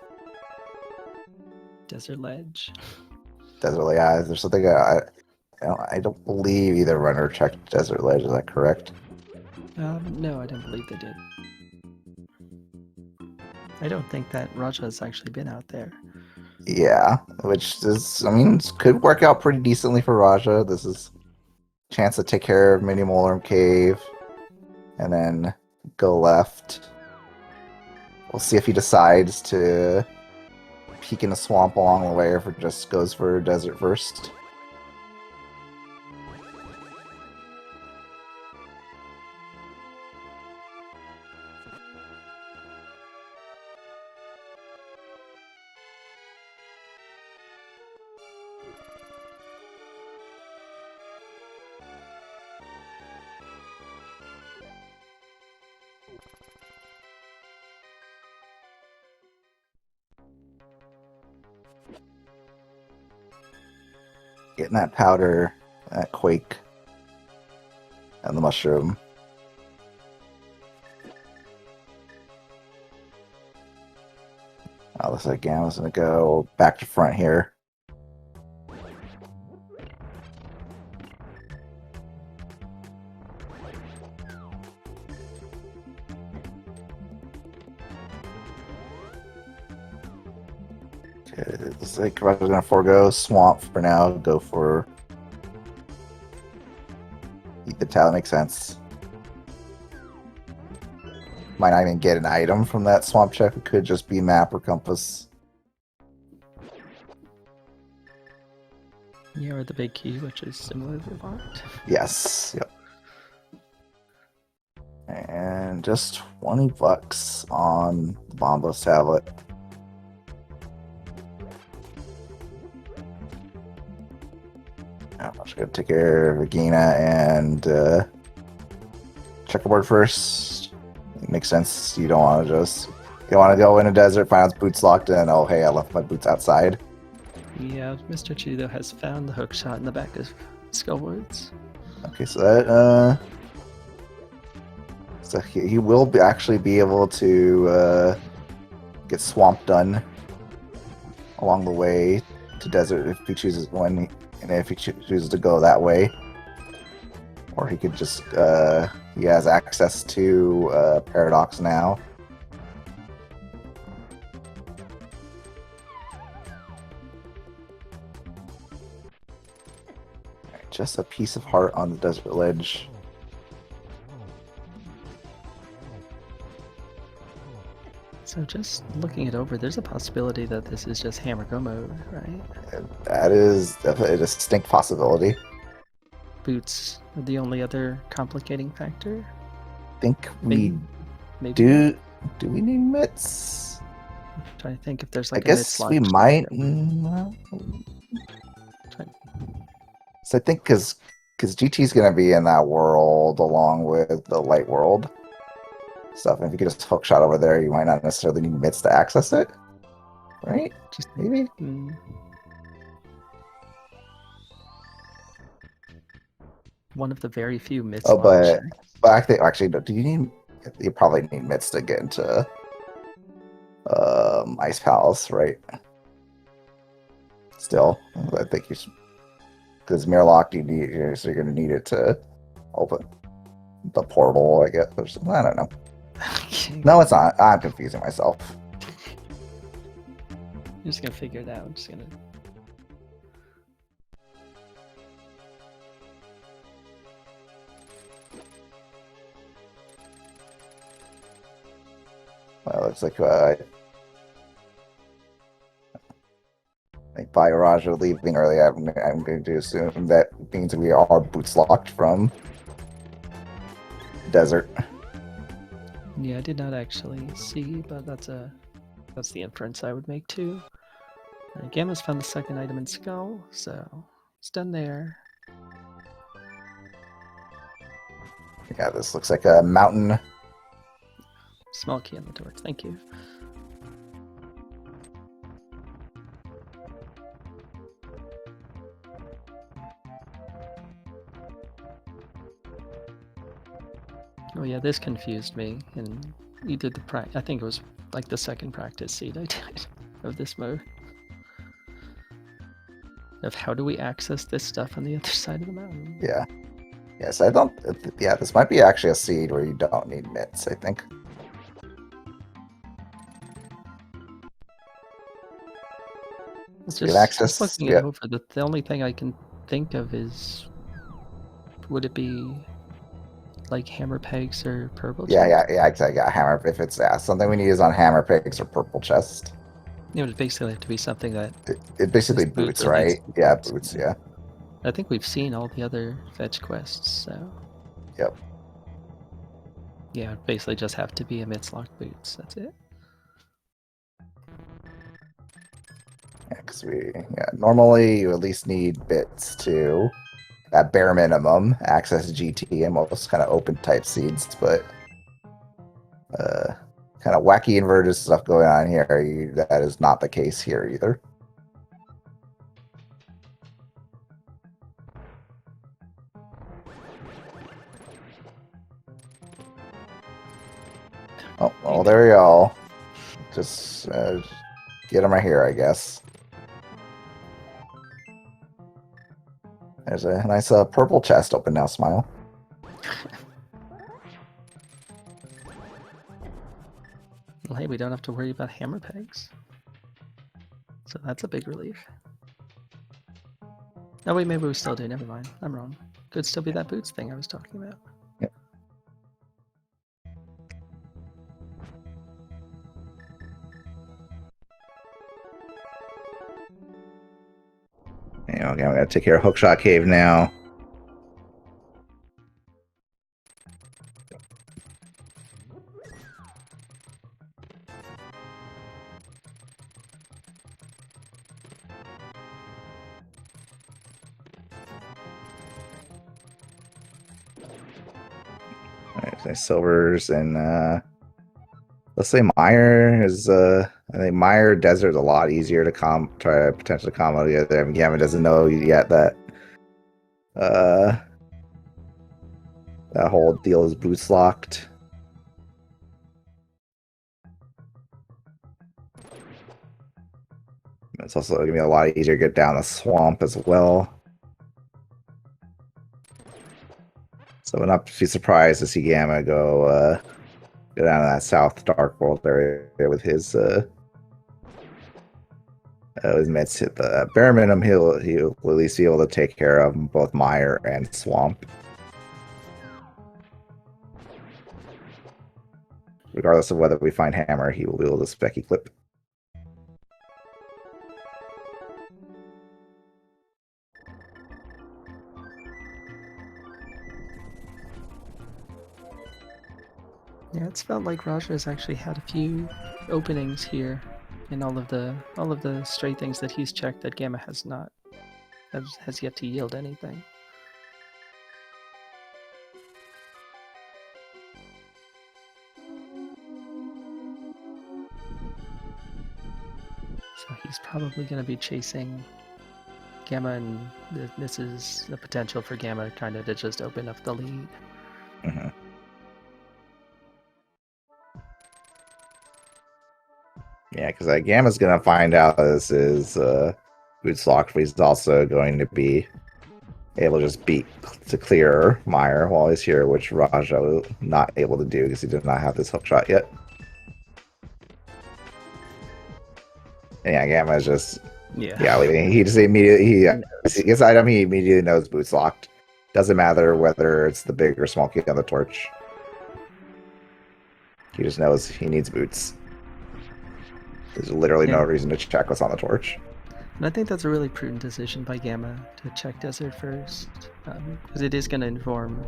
Desert Ledge. Desert Ledge. Yeah, there's something I don't believe either runner checked Desert Ledge. Is that correct? No, I don't believe they did. I don't think that Raja has actually been out there. Yeah, which is, I mean, could work out pretty decently for Raja. This is a chance to take care of Mini Molarm Cave, and then go left. We'll see if he decides to peek in the swamp along the way, or if it just goes for desert first. Getting that powder, that quake, and the mushroom. Looks like Gamma's gonna go back to front here. Okay, looks like Roger's gonna forego swamp for now. Go for eat the talent. Makes sense. Might not even get an item from that swamp check. It could just be map or compass. Yeah, or the big key, which is similarly locked. Yes. Yep. And just $20 on the Bombos tablet. I'm just gonna take care of Regina and checkerboard first. It makes sense. You don't want to go in a desert, find out the boots locked in. Oh, hey, I left my boots outside. Yeah, Mr. Chudo has found the hook shot in the back of Skullwoods. Okay, so that so he will actually be able to get swamp done along the way to desert if he chooses if he chooses to go that way, or he could just he has access to Paradox now. Right, just a piece of heart on the desert ledge. So just looking it over, there's a possibility that this is just hammer go mode, right? That is definitely a distinct possibility. Boots are the only other complicating factor. I think we Maybe. do. Do we need mitts? I'm trying to think if there's I like a guess we might. So I think because GT's gonna be in that world along with the light world stuff. And if you could just hook shot over there, you might not necessarily need mitts to access it, right? Just Maybe. One of the very few mitts. Oh, but I think actually, do you need? You probably need mitts to get into Ice Palace, right? Still, I think you should, because Mirlock you need, so you're gonna need it to open the portal, I guess. Or something. I don't know. No, it's not. I'm confusing myself. I'm just gonna figure it out. I'm just gonna. Well, looks like I think by Raja leaving early, I'm going to assume that means we are boots locked from desert. Yeah, I did not actually see, but that's the inference I would make too. Gamma's found the second item in Skull, so it's done there. Yeah, this looks like a mountain. Small key on the torch, thank you. Oh yeah, this confused me. And either I think it was like the second practice seed I did of this mode. Of how do we access this stuff on the other side of the mountain? Yeah. Yes, I don't. Yeah, this might be actually a seed where you don't need mitts, I think. It's So we have just access. looking it Yeah, over. The only thing I can think of is, would it be like hammer pegs or purple chest? yeah. Exactly. Yeah, hammer. If it's something we need is on hammer picks or purple chest. It would basically have to be something that It basically is boots boots, or leads right? to Yeah, boots. boots. Yeah. Yeah. I think we've seen all the other fetch quests, so Yep. yeah, it'd basically just have to be a Mitzlock boots. That's it. Yeah, because normally you at least need bits to, at bare minimum, access GT and most kind of open type seeds, but kind of wacky inverted stuff going on here. That is not the case here either. Oh, well, there we go. Just get them right here, I guess. There's a nice purple chest open now, Smile. Well, hey, we don't have to worry about hammer pegs. So that's a big relief. Oh wait, maybe we still do. Never mind. I'm wrong. Could still be that boots thing I was talking about. Yep. Okay, I'm gonna take care of Hookshot Cave now. Alright, nice silvers and let's say Mire is I think Mire Desert is a lot easier to try to potentially combo together. I mean, Gamma doesn't know yet that uh that whole deal is boots locked. It's also gonna be a lot easier to get down the swamp as well. So I'm not be surprised to see Gamma go down to that South Dark World area with his mitts. At the bare minimum, he'll at least be able to take care of both Mire and Swamp. Regardless of whether we find Hammer, he will be able to spec equip. Yeah, it's felt like Raja has actually had a few openings here in all of the stray things that he's checked that Gamma has not has yet to yield anything. So he's probably going to be chasing Gamma, and this is the potential for Gamma kind of to just open up the lead. Mm-hmm. Yeah, because Gamma's going to find out this is boots locked, but he's also going to be able to just to clear Mire while he's here, which Raja was not able to do because he did not have this hook shot yet. And yeah, Gamma is just he just immediately he gets item, he immediately knows boots locked. Doesn't matter whether it's the big or small key on the torch. He just knows he needs boots. There's literally no reason to check what's on the torch. And I think that's a really prudent decision by Gamma to check Desert first, because it is going to inform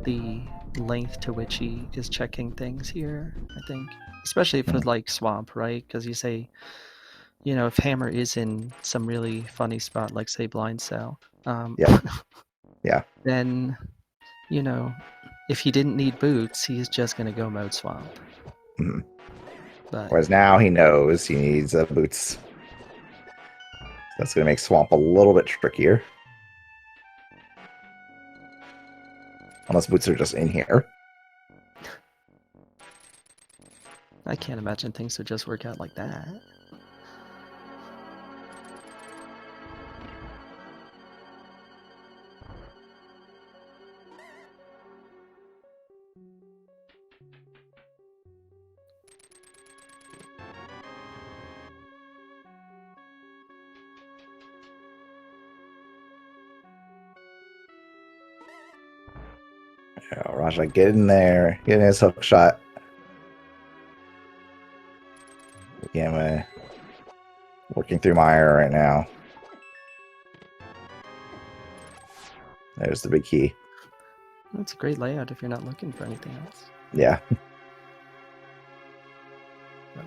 the length to which he is checking things here, I think. Especially for like Swamp, right? Because you say, you know, if Hammer is in some really funny spot, like say Blind Cell, yeah, then, you know, if he didn't need boots, he is just going to go mode Swamp. Mm-hmm. But whereas now he knows he needs boots. That's going to make Swamp a little bit trickier. Unless boots are just in here. I can't imagine things would just work out like that. Yeah, Raja, get in there. Get in his hook shot. Gamma working through Meyer right now. There's the big key. That's a great layout if you're not looking for anything else. Yeah. But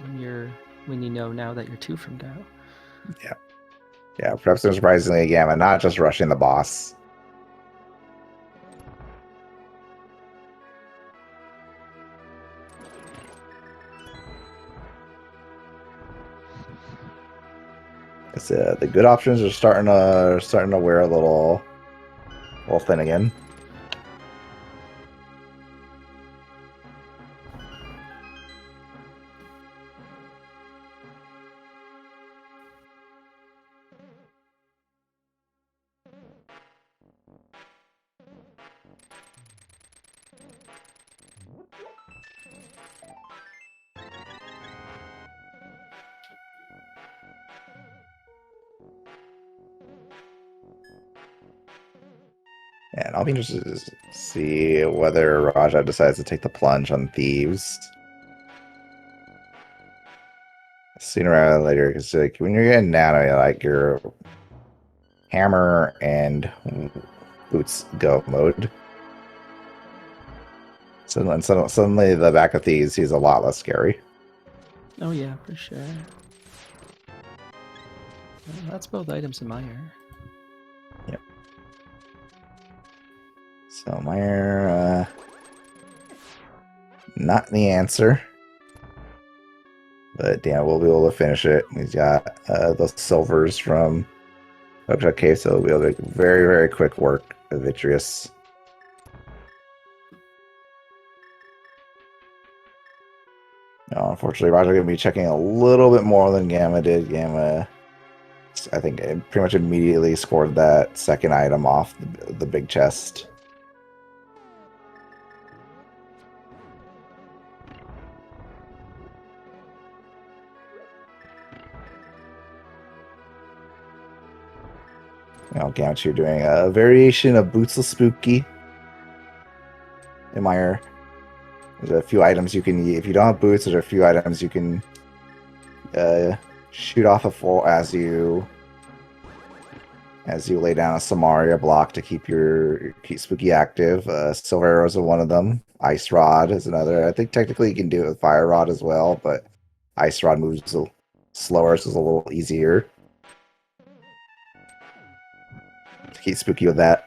when you know now that you're 2 from Dow. Yeah. Yeah, perhaps surprisingly, Gamma not just rushing the boss. The good options are starting to wear a little thin again. And I'll be interested to see whether Raja decides to take the plunge on Thieves. Sooner rather than later, because like, when you're getting down, like your hammer and boots go mode. Suddenly the back of Thieves is a lot less scary. Oh yeah, for sure. Well, that's both items in Meyer. Yep. So Meyer, not the answer. But yeah, we'll be able to finish it. He's got those silvers from Oakshot Cave, so we'll be able to make very, very quick work of Vitreous. Now, unfortunately, Roger going to be checking a little bit more than Gamma did. Gamma, I think, pretty much immediately scored that second item off the big chest. Now, Gammachuu doing a variation of Bootsless Spooky. Admire. There's a few items you can, if you don't have boots, there's a few items you can shoot off a full as you lay down a Samaria block to keep Spooky active. Silver Arrows are one of them. Ice Rod is another. I think technically you can do it with Fire Rod as well, but Ice Rod moves slower, so it's a little easier to keep Spooky with that.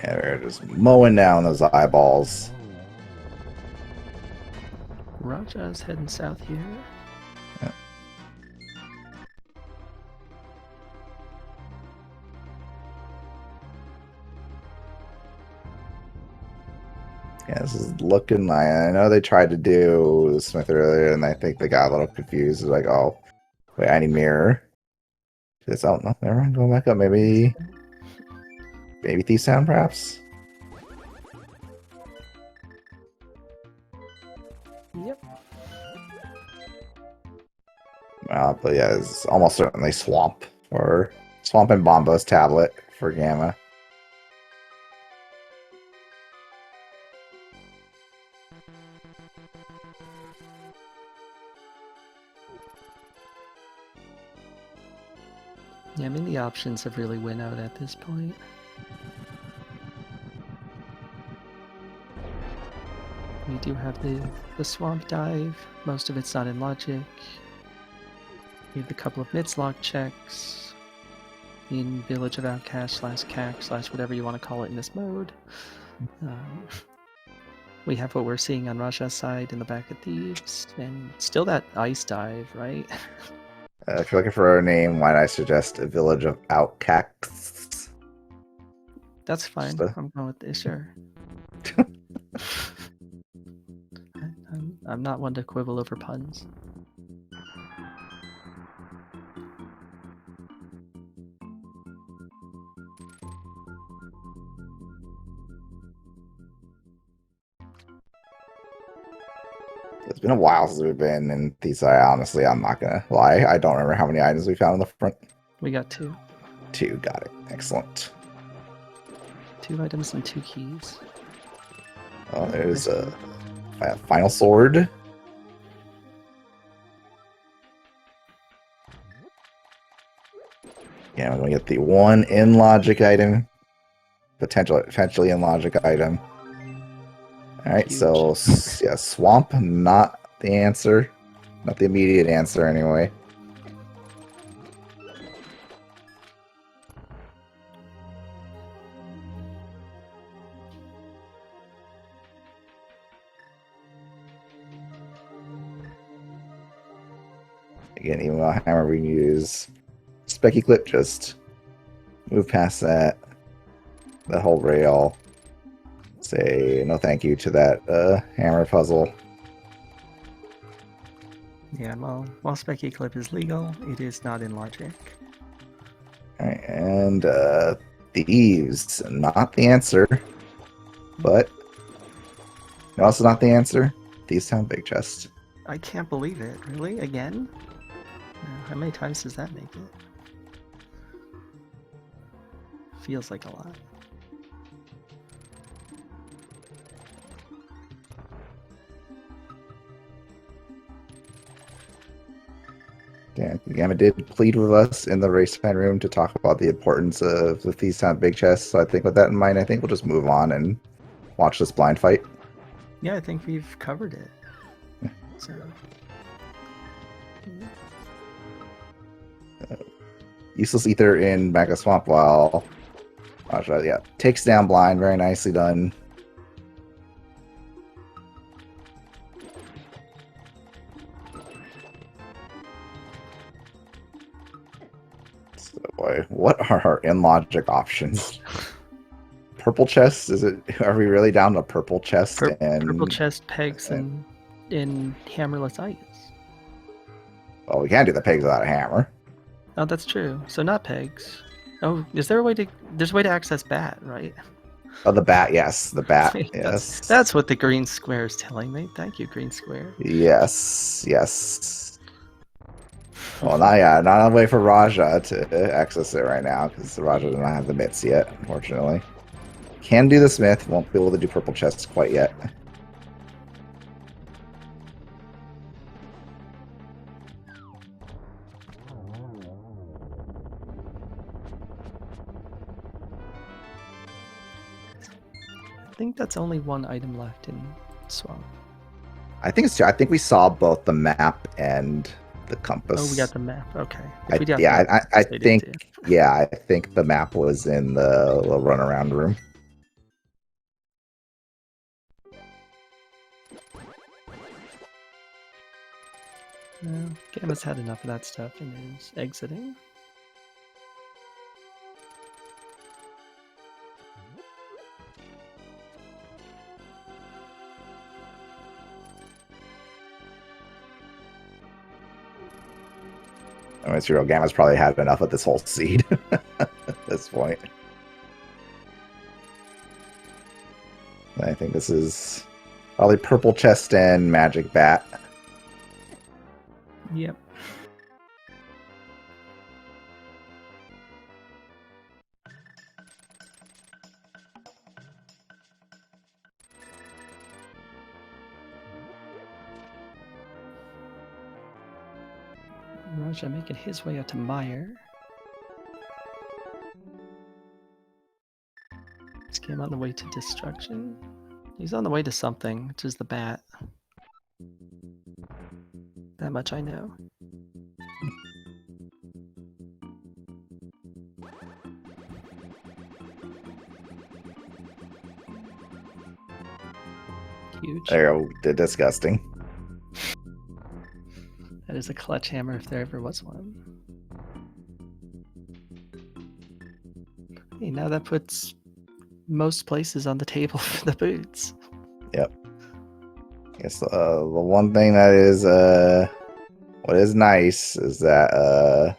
And they're just mowing down those eyeballs. Raja's heading south here. Yeah. Yeah, this is looking like, I know they tried to do Smith earlier, and I think they got a little confused. Like, oh, wait, I need mirror. It's out. No, never mind. Go back up. Maybe Thief Sound, perhaps. Yep. But yeah, it's almost certainly Swamp and Bombo's tablet for Gamma. Yeah, I mean the options have really went out at this point. We do have the Swamp Dive. Most of it's not in Logic. We have a couple of Midslock checks in Village of Outcast / CAC / whatever you want to call it in this mode. We have what we're seeing on Raja's side in the back of Thieves, and still that Ice Dive, right? If you're looking for a name, why not I suggest a Village of Outcasts? That's fine. I'm going with this, sure. I'm not one to quibble over puns. It's been a while since we've been in these. Honestly, I'm not gonna lie. I don't remember how many items we found in the front. We got 2. 2, got it. Excellent. 2 items and 2 keys. Oh, there's a final sword. Yeah, we're gonna get the 1 in logic item. Potentially in logic item. Alright, so yeah, swamp, not the answer. Not the immediate answer anyway. Again, even though hammer we use specky clip, just move past that whole rail. Say no thank you to that hammer puzzle. Yeah, while specky clip is legal, it is not in logic. Alright, and thieves, not the answer. But also not the answer. Thieves Town Big Chest. I can't believe it. Really? Again? How many times does that make it? Feels like a lot. Yeah, Gamma did plead with us in the race fan room to talk about the importance of the Thieves Town Big Chest. So I think with that in mind, I think we'll just move on and watch this blind fight. Yeah, I think we've covered it. So. Useless Ether in Mega Swamp while yeah, takes down blind. Very nicely done. So, boy, what are our in logic options? Purple chest? Is it? Are we really down to purple chest and purple chest, pegs, and hammerless ice? Well, we can't do the pegs without a hammer. Oh, that's true. So not pegs. Oh, is there a way to? There's a way to access bat, right? Oh, the bat, yes. The bat, yes. That's what the green square is telling me. Thank you, green square. Yes, yes. Well, not a way for Raja to access it right now, because Raja does not have the mitts yet, unfortunately. Can do the smith, won't be able to do purple chests quite yet. I think that's only 1 item left in Swamp. I think it's 2. I think we saw both the map and the compass. Oh, we got the map. Okay. I think the map was in the little runaround room. No, Gamma's had enough of that stuff and is exiting. I mean, it's real. Gamma's probably had enough of this whole seed at this point. I think this is probably purple chest and magic bat. Yep. Raja making his way out to Meyer. Is Gam on the way to destruction? He's on the way to something, which is the bat. That much I know. Huge. There you go. Disgusting. That is a clutch hammer if there ever was one. Hey, now that puts most places on the table for the boots. Yep. I guess the one thing that is what is nice is that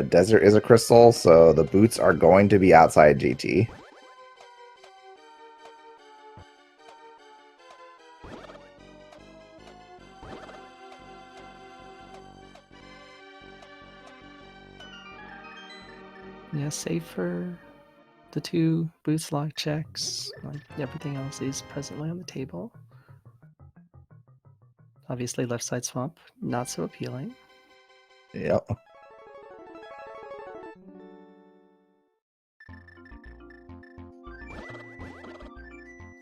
desert is a crystal, so the boots are going to be outside GT. Yeah, save for the 2 boost lock checks. Like everything else is presently on the table. Obviously, left side swamp, not so appealing. Yep.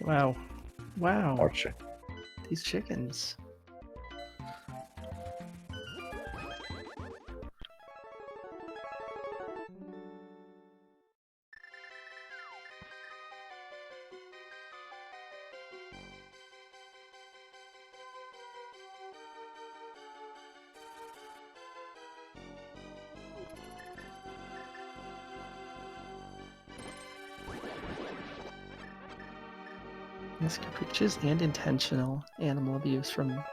Wow. Wow. Or ch- These chickens. Yes, capricious and intentional animal abuse from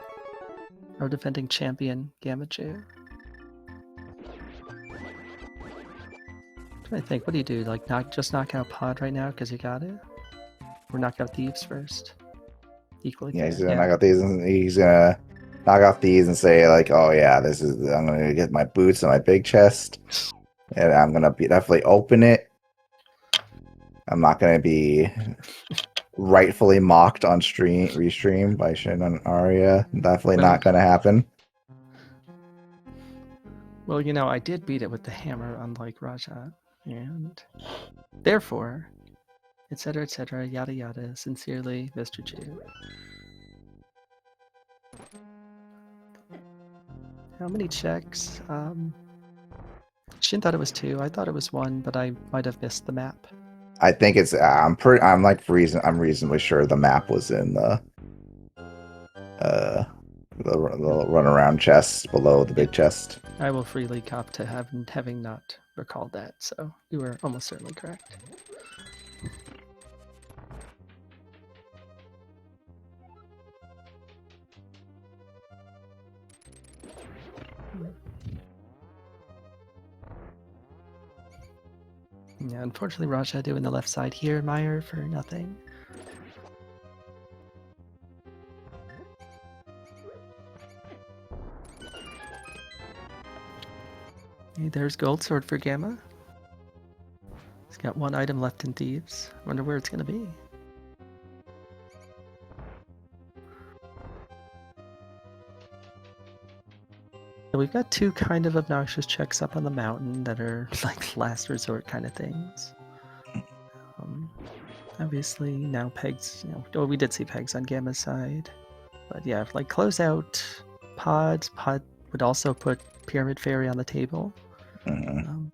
our defending champion, Gammachuu. I think, what do you do? Like, just knock out Pod right now because you got it? Or knock out Thieves first? Equally yeah, fair. he's gonna knock out these, and he's gonna knock off these and say like, "Oh yeah, this is. I'm gonna get my boots and my big chest, and I'm gonna definitely open it. I'm not gonna be rightfully mocked on restream by Shin and Arya. Definitely Well, not gonna happen." well, you know, I did beat it with the hammer, unlike Raja, and therefore, etc., yada yada. Sincerely, Mr. Jew. How many checks? Shin thought it was 2. I thought it was 1, but I might have missed the map. I think it's. I'm reasonably sure the map was in the runaround chest below the big chest. I will freely cop to having not recalled that, so you were almost certainly correct. Yeah, unfortunately, Raja doing the left side here, Meyer for nothing. Hey, there's gold sword for Gamma. He's got 1 item left in Thieves. Wonder where it's gonna be. So we've got 2 kind of obnoxious checks up on the mountain that are like last resort kind of things. Obviously now pegs, you know, oh, we did see pegs on Gamma's side. But yeah, like close out Pod would also put Pyramid Fairy on the table. Pen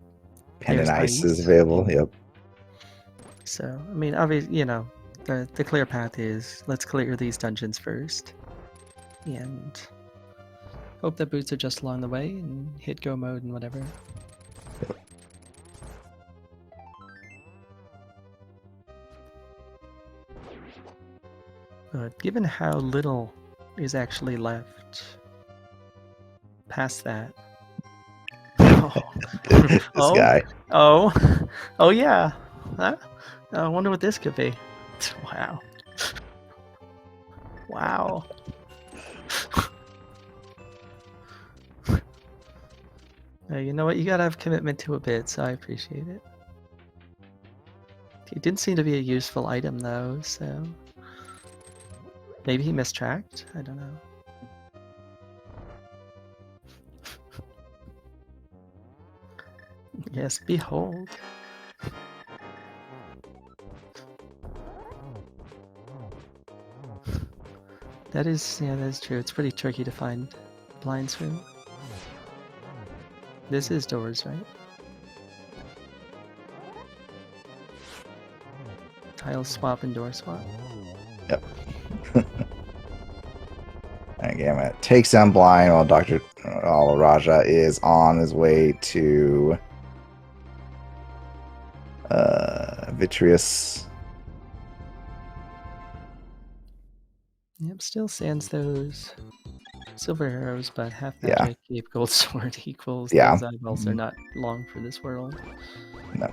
There's and ice ice. is available. Yeah. Yep. So, I mean, obviously, you know, the clear path is let's clear these dungeons first. And hope that boots are just along the way and hit go mode and whatever. But given how little is actually left past that. This guy. Oh yeah. Huh? I wonder what this could be. Wow. Wow. You know what? You gotta have commitment to a bit, so I appreciate it. It didn't seem to be a useful item though, so maybe he mistracked. I don't know. Yes, behold. That is, yeah, that is true. It's pretty tricky to find blinds room. This is doors, right? Tile swap and door swap. Yep. Gamma takes down blind while Dr. Raja is on his way to Vitreous. Yep, still sands those silver arrows, but half magic, cape, gold sword equals those eyeballs are not long for this world. No.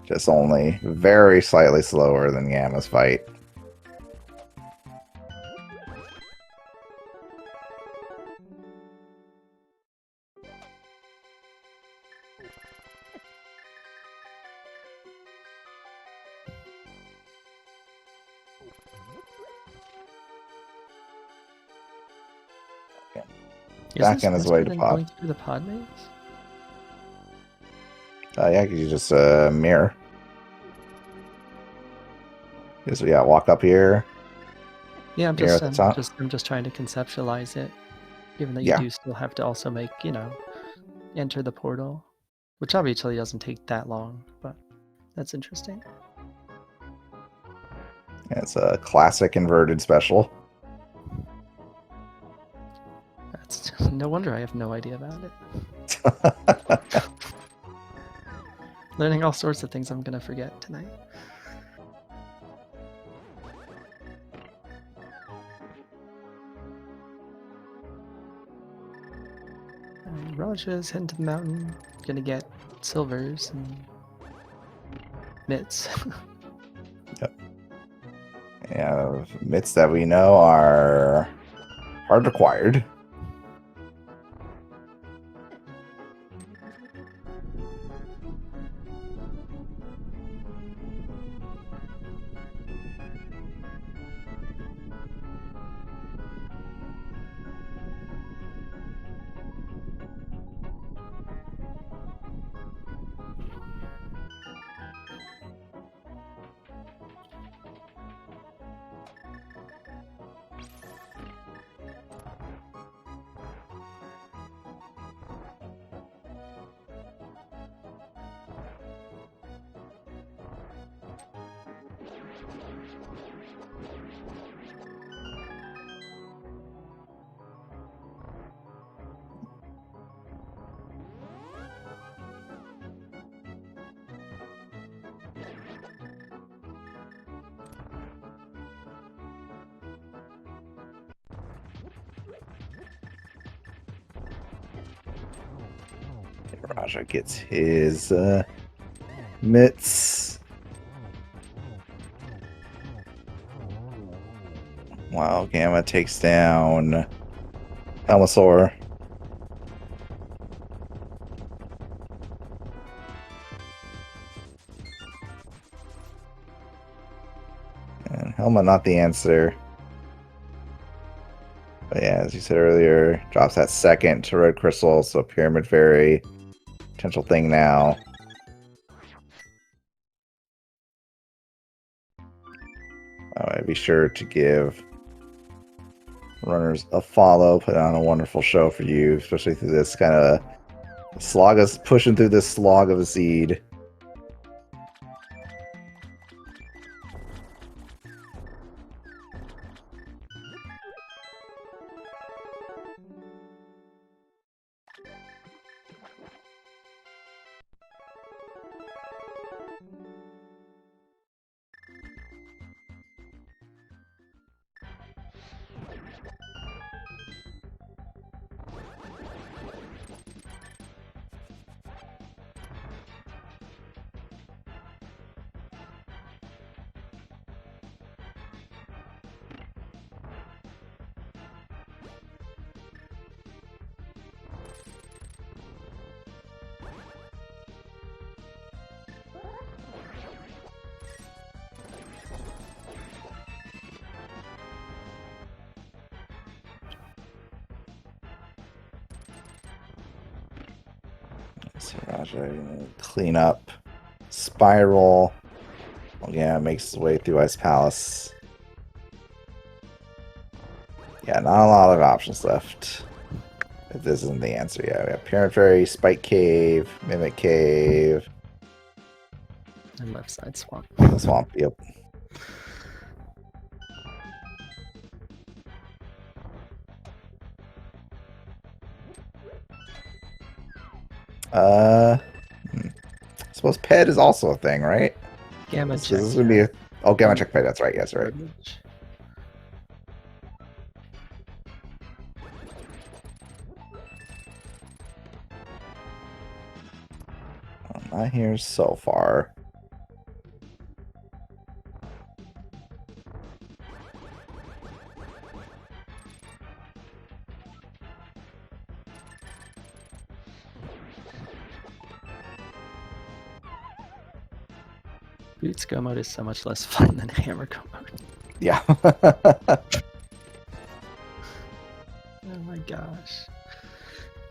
Just only very slightly slower than Gamma's fight. Is Back this in his faster way to than pop. going through the pod maze? Yeah, you just mirror. Just walk up here. Yeah, I'm Mirror just, at the top. I'm just trying to conceptualize it, given that you Yeah. do still have to also make, enter the portal, which obviously doesn't take that long, but that's interesting. It's a classic inverted special. That's no wonder I have no idea about it. Learning all sorts of things I'm gonna forget tonight. Raja's heading to the mountain, gonna get silvers and mitts. Yeah, mitts that we know are hard acquired. Raja gets his mitts. Wow, Gamma takes down Helmasaur. And Helma not the answer. But yeah, as you said earlier, drops that second to Red Crystal, so Pyramid Fairy. Potential thing now. I'd be sure to give runners a follow, put on a wonderful show for you, especially through this kind of slog of pushing through this slog of a seed. So Raja clean up, spiral. Well, yeah, makes his way through Ice Palace. Yeah, not a lot of options left. If this isn't the answer, yeah, we have Pyramid Fairy, Spike Cave, Mimic Cave, And left side swamp. the swamp. Yep. I suppose Ped is also a thing, right? Gamma This check. is gonna be a Gamma check Ped. That's right. Yes, right. Not here so far. Boots go mode is so much less fun than hammer go mode. Yeah. Oh my gosh.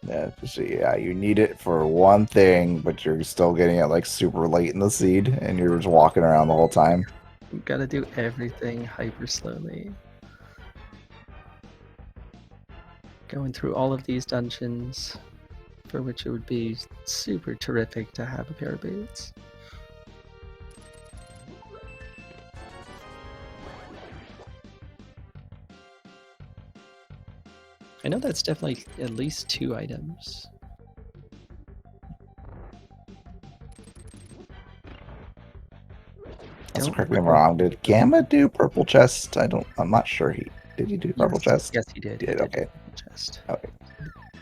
Yeah, yeah, you need it for one thing, but you're still getting it like super late in the seed, and you're just walking around the whole time. You gotta do everything hyper slowly. Going through all of these dungeons, for which it would be super terrific to have a pair of boots. I know that's definitely at least 2 items. Also, Don't correct me if I'm know. wrong. Did Gamma do purple chest? I'm not sure. Did he do purple Yes, chest? yes, he did. He He did. did. Okay. Chest. Okay.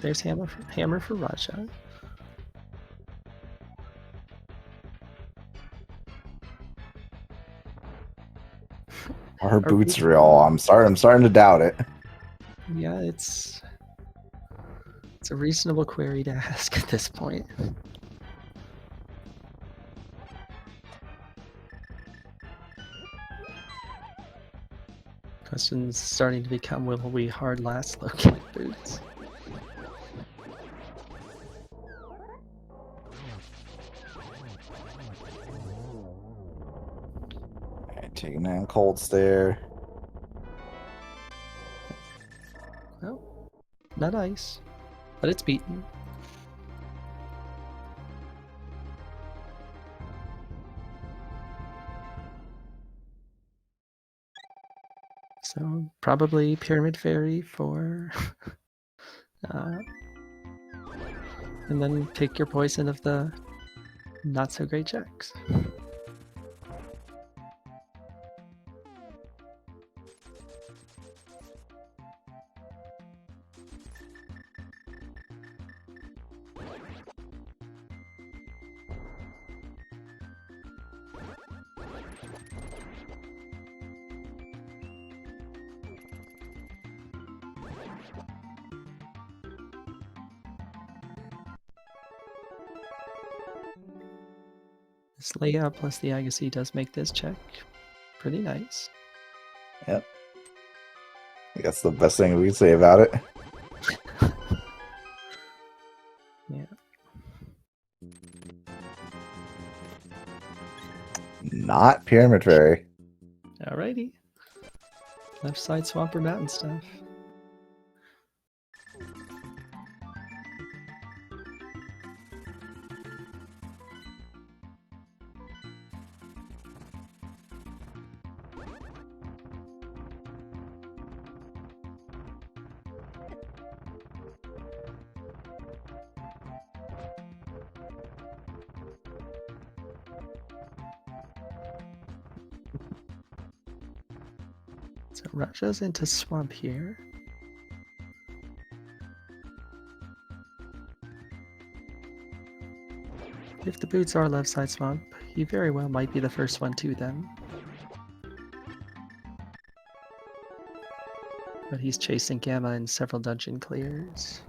There's hammer for Raja. Are her Our boots boots real? are- I'm starting to doubt it. Yeah, it's a reasonable query to ask at this point. Question's starting to become, will we hard last locate boots? Alright, taking down Colts there. Well, not ice, but it's beaten. So probably Pyramid Fairy for, and then pick your poison of the not so great checks. This layout plus the Agassi does make this check pretty nice. Yep. I think that's the best thing we can say about it. Yeah. Not Pyramid Fairy. Alrighty. Left side swamper mountain stuff. So Raja's into swamp here. If the boots are left side swamp, he very well might be the first one to them. But he's chasing Gamma in several dungeon clears.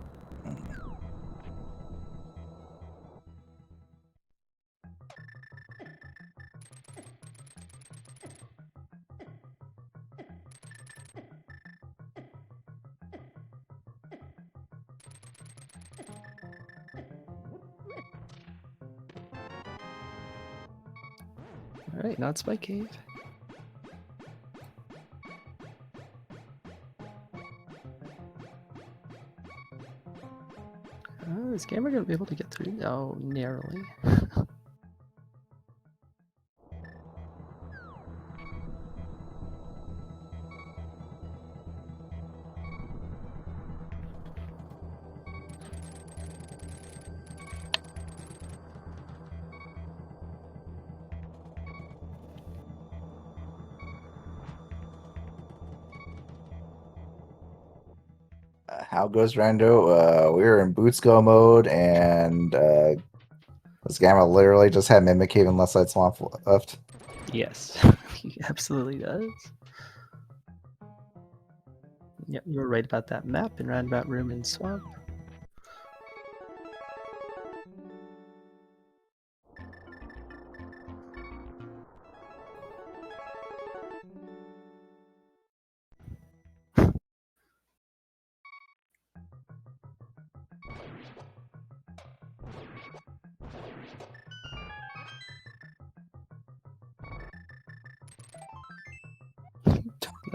Alright, not Spike Cave. Is Gamma gonna be able to get through? No, narrowly. How goes Rando? We're in Boots Go mode, and this Gamma literally just had Mimic Cave and Left Side Swamp left. Yes, he absolutely does. Yep, you were right about that map in Roundabout Room and Swamp.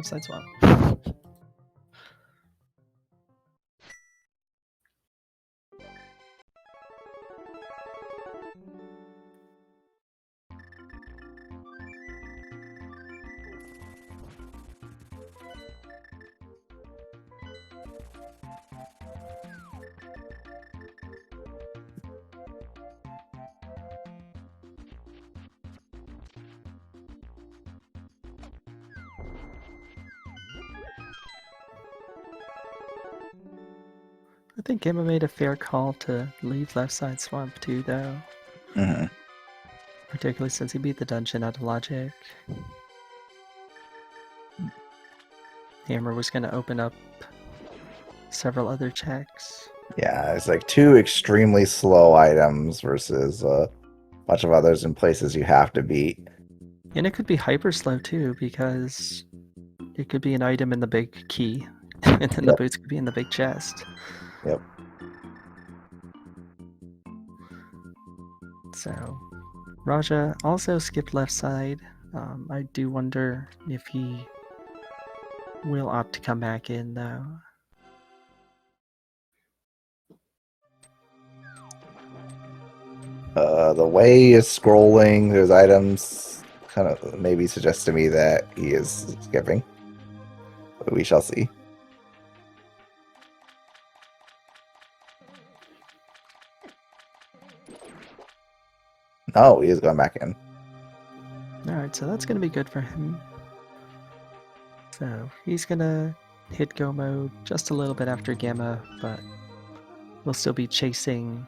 left side swap. I think Gamma made a fair call to leave left side swamp too, though. Mhm. Particularly since he beat the dungeon out of logic. Hammer was going to open up several other checks. Yeah, it's like 2 extremely slow items versus a bunch of others in places you have to beat. And it could be hyper slow too, because it could be an item in the big key, and then the Yep. boots could be in the big chest. Yep. So, Raja also skipped left side. I do wonder if he will opt to come back in, though. The way he is scrolling, there's items kind of maybe suggests to me that he is skipping. But we shall see. No, he is going back in. Alright, so that's going to be good for him. So he's going to hit go mode just a little bit after Gamma, but we'll still be chasing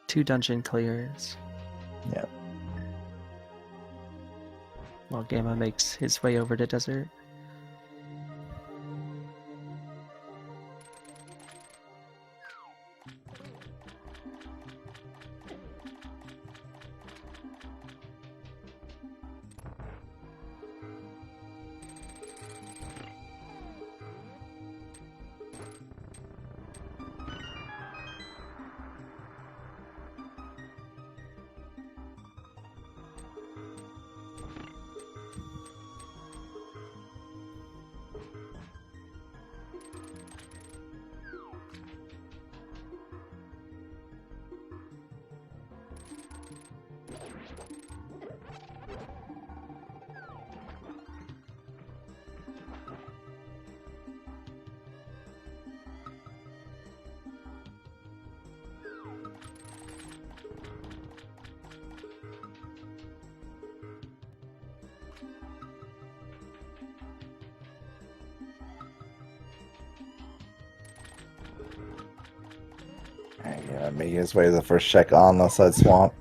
2 dungeon clears. Yep. While Gamma makes his way over to Desert. Yeah, making his way to the first check on the side swamp.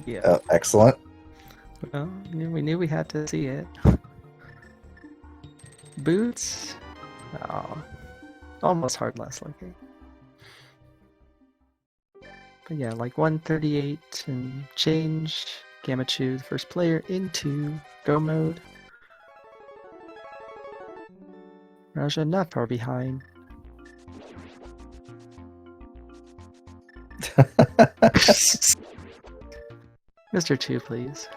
Yeah. Excellent. Well, we knew we had to see it. Boots? Oh, almost hard less looking. But yeah, like 138 and change. Gammachuu, the first player, into go mode. Raja not far behind. Mr. 2, please.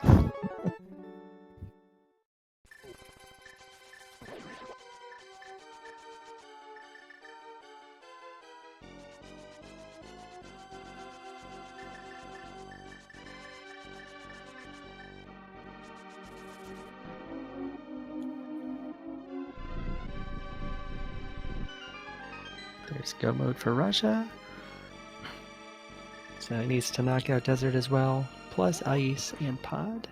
There's go mode for Raja. So he needs to knock out Desert as well, plus Ice and Pod.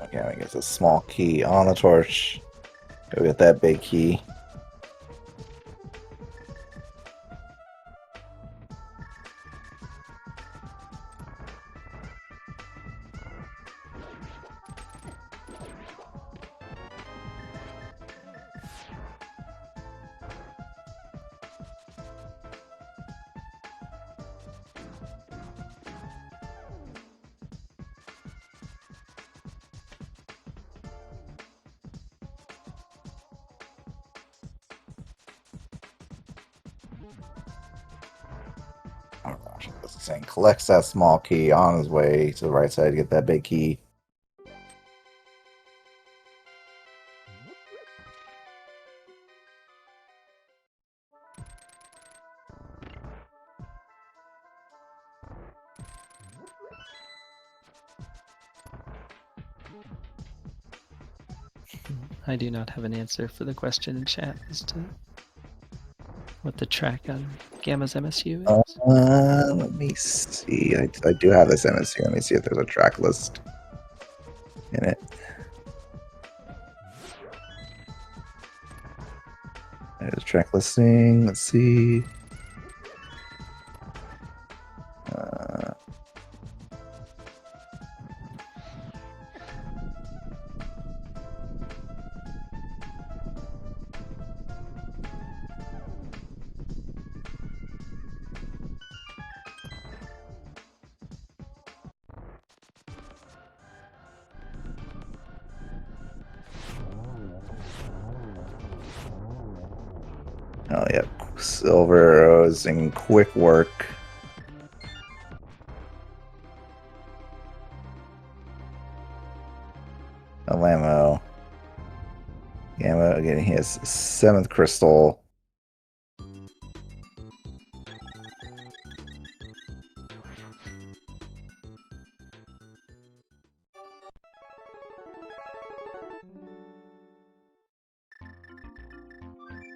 Okay, I guess a small key on the torch. Go get that big key. Saying collects that small key on his way to the right side to get that big key. I do not have an answer for the question in chat as to what the track on Gamma's MSU is. Let me see. I do have this MSU. Let me see if there's a track list in it. There's track listing. Let's see. Oh, yeah. Silver arrows and quick work. Alamo. Gamma getting his 7th crystal.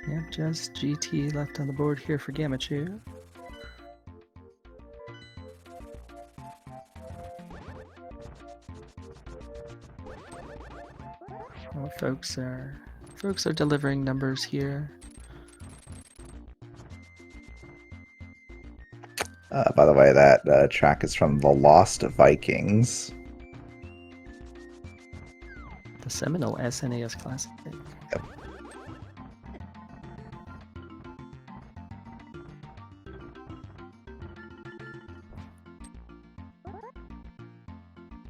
Yep, just GT left on the board here for Gammachuu. Oh, folks are delivering numbers here. By the way, that track is from The Lost Vikings. The seminal SNES classic. Yep.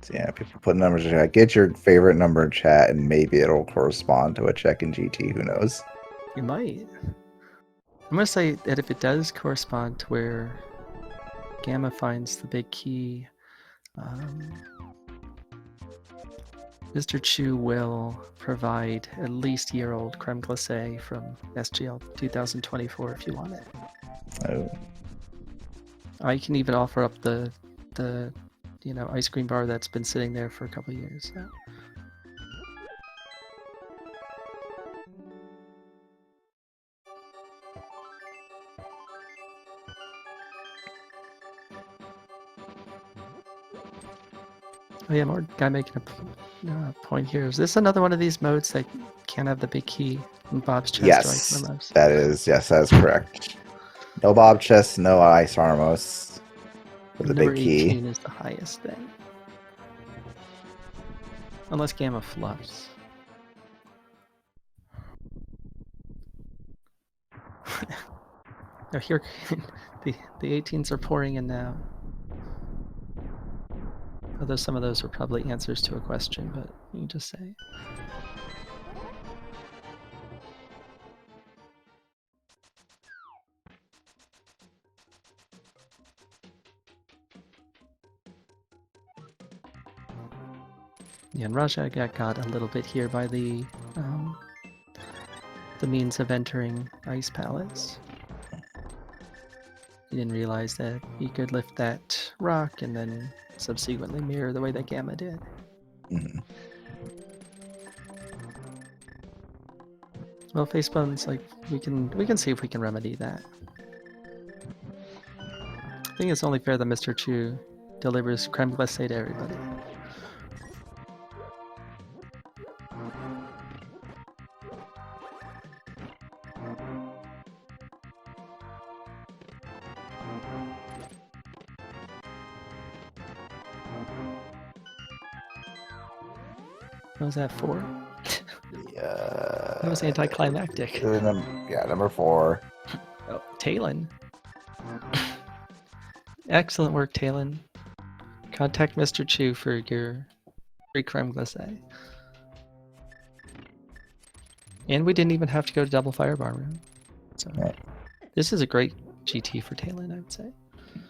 So yeah, people put numbers in chat. Get your favorite number in chat, and maybe it'll correspond to a check in GT. Who knows? You might. I'm gonna say that if it does correspond to where Gamma finds the big key, Mr. Chu will provide at least year-old creme glacé from SGL 2024 if you want it. Oh. I can even offer up the ice cream bar that's been sitting there for a couple of years. So. Oh yeah, more guy making a point here. Is this another one of these modes that can't have the big key in Bob's chest? Yes, or Ice that is correct. No Bob chest, no ice armos. With the Number big key. 18 is the highest then. Unless Gamma fluffs. Now here, the 18s are pouring in now. Although some of those are probably answers to a question, but you can just say. Yeah, and Raja got a little bit here by the means of entering ice palace. He didn't realize that he could lift that rock and then subsequently mirror the way that Gamma did. Mm-hmm. Well, Facebone's like we can see if we can remedy that. I think it's only fair that Mr. Chu delivers creme glacé to everybody. What was that for? Yeah. That was anticlimactic. Number 4. Oh, Talon. Excellent work, Talon. Contact Mr. Chu for your free creme glacé. And we didn't even have to go to Double Fire Bar Room. So Right. this is a great GT for Talon, I would say.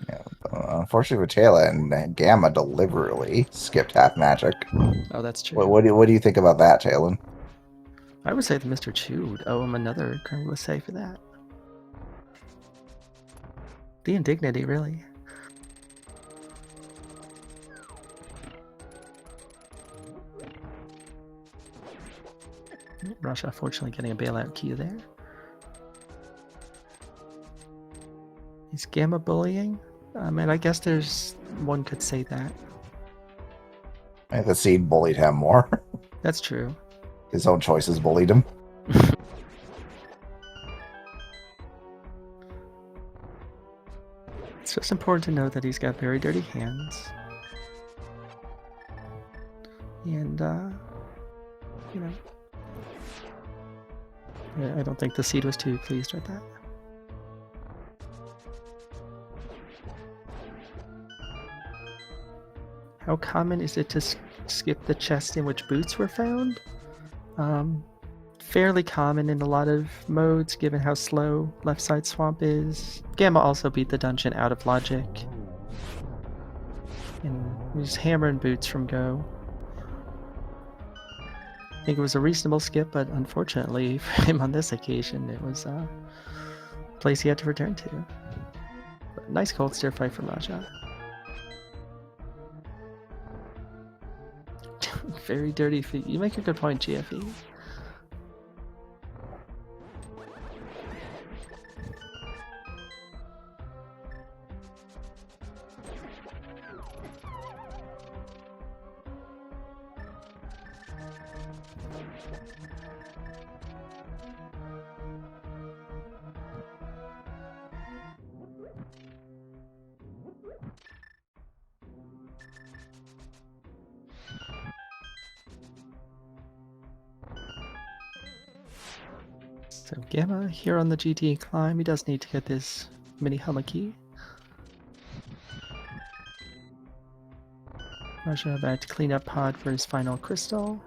Yeah. Unfortunately for Taylor, and Gamma deliberately skipped half magic. Oh, that's true. What do you think about that, Taylor? I would say that Mr. Chu would owe him another say for that. The indignity, really. Russia, fortunately, getting a bailout key there. Is Gamma bullying? And I guess one could say that. I think the seed bullied him more. That's true. His own choices bullied him. It's just important to know that he's got very dirty hands. And, you know, I don't think the seed was too pleased with that. How common is it to skip the chest in which boots were found? Fairly common in a lot of modes, given how slow left side swamp is. Gamma also beat the dungeon out of logic. And just hammering boots from go. I think it was a reasonable skip, but unfortunately for him on this occasion, it was a place he had to return to. But nice cold stir fight from Raja. Very dirty feet. You make a good point, GFE. So Gamma here on the GT climb, he does need to get this mini Hummocky. Russia about to clean up pod for his final crystal.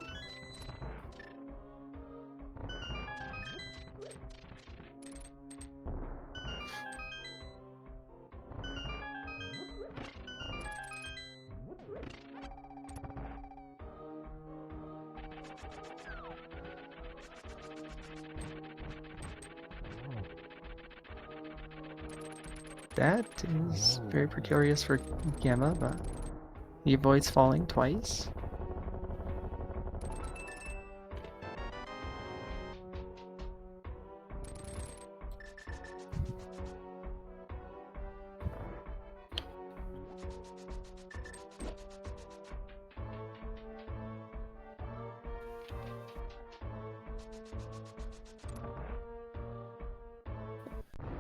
That is very precarious for Gamma, but he avoids falling twice.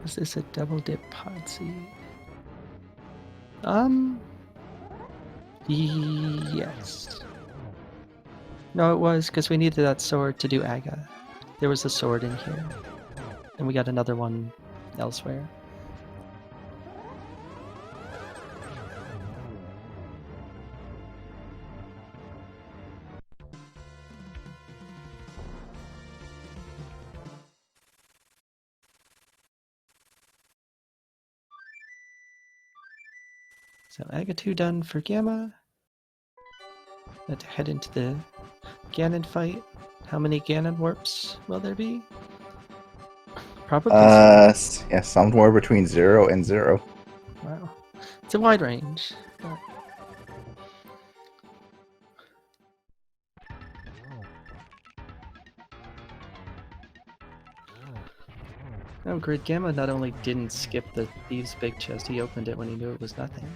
Is this a double dip Podsy? Yes. No, it was because we needed that sword to do Aga. There was a sword in here, and we got another one elsewhere. So Aga 2 done for Gamma. Let's head into the Ganon fight. How many Ganon warps will there be? Probably some. Yeah, somewhere between 0 and 0. Wow. It's a wide range. But... Oh, Grid Gamma not only didn't skip the Thieves' big chest, he opened it when he knew it was nothing.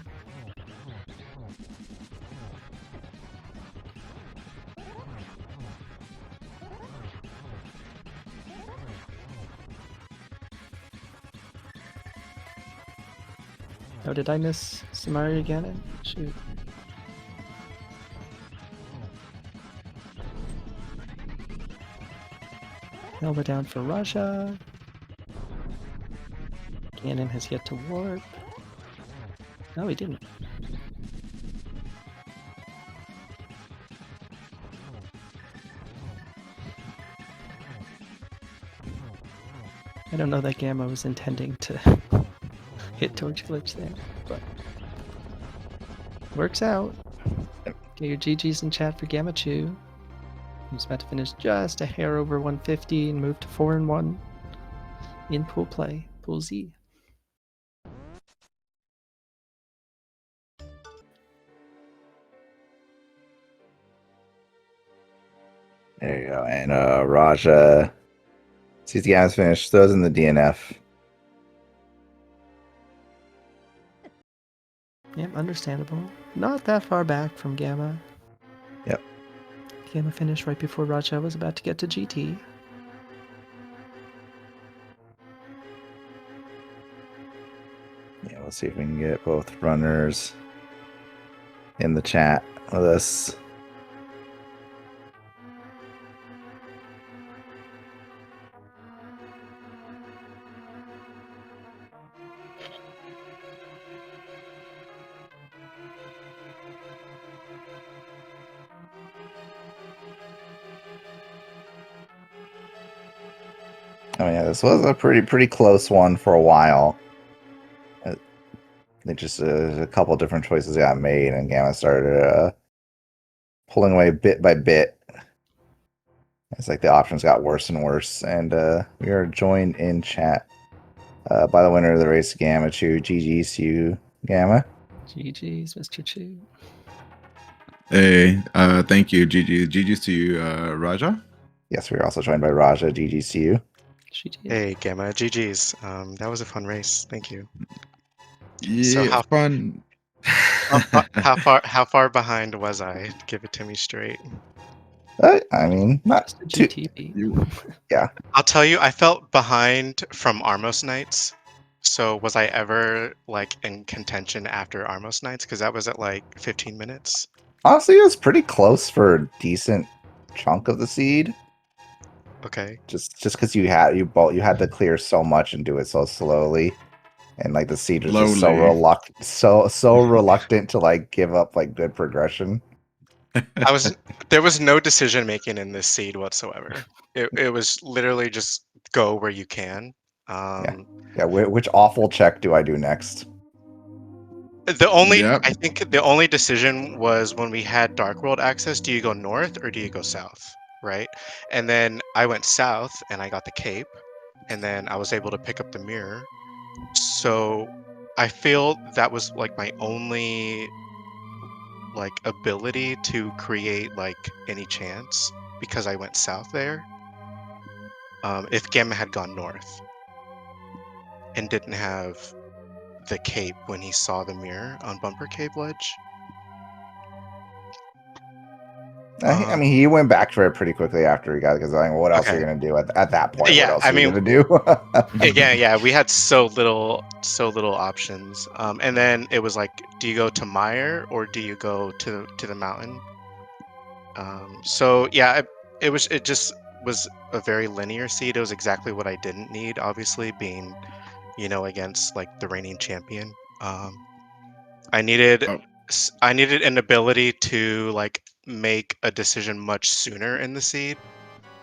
Oh, did I miss Samari again? Shoot. Elbow down for Raja. Ganon has yet to warp. No, he didn't. I don't know that Gamma was intending to hit torch glitch there, but works out. Get your GGs in chat for Gammachuu. He's about to finish just a hair over 150 and move to 4-1 in pool play, Pool Z. There you go. And Raja sees the game's finished, throws in the DNF. Yep, understandable. Not that far back from Gamma. Yep. Gamma finished right before Raja was about to get to GT. Yeah, let's see if we can get both runners in the chat with us. Oh yeah, this was a pretty close one for a while. It just a couple different choices got made, and Gamma started pulling away bit by bit. It's like the options got worse and worse, and we are joined in chat by the winner of the race, Gammachuu. GG's to you, Gamma. GG's, Mr. Chu. Hey, thank you, GG. GG's to you, Raja. Yes, we are also joined by Raja. GG's to you. GG. Hey, Gamma, GG's. That was a fun race. Thank you. Yeah, So how fun. how far behind was I? Give it to me straight. I mean, not Just a too. GT beat. I'll tell you, I felt behind from Armos Nights. So was I ever like in contention after Armos Nights? Because that was at like 15 minutes. Honestly, it was pretty close for a decent chunk of the seed. Okay. Just because you had to clear so much and do it so slowly, and like the seed was just so Slowly. reluctant to like give up like good progression. There was no decision making in this seed whatsoever. It was literally just go where you can. Yeah. Which awful check do I do next? Yep. I think the only decision was when we had Dark World access, do you go north or do you go south, right? And then I went south and I got the cape, and then I was able to pick up the mirror. So I feel that was like my only like ability to create like any chance, because I went south there. If Gamma had gone north and didn't have the cape when he saw the mirror on Bumper Cave Ledge. I mean, he went back for it pretty quickly after he got it, because I mean, what else are you gonna do at that point? Yeah, what else I are you mean, gonna do? yeah, we had so little options. And then it was like, do you go to Mire or do you go to the mountain? So yeah, it just was a very linear seed. It was exactly what I didn't need, obviously, being, against like the reigning champion. I needed Oh. I needed an ability to like make a decision much sooner in the seed,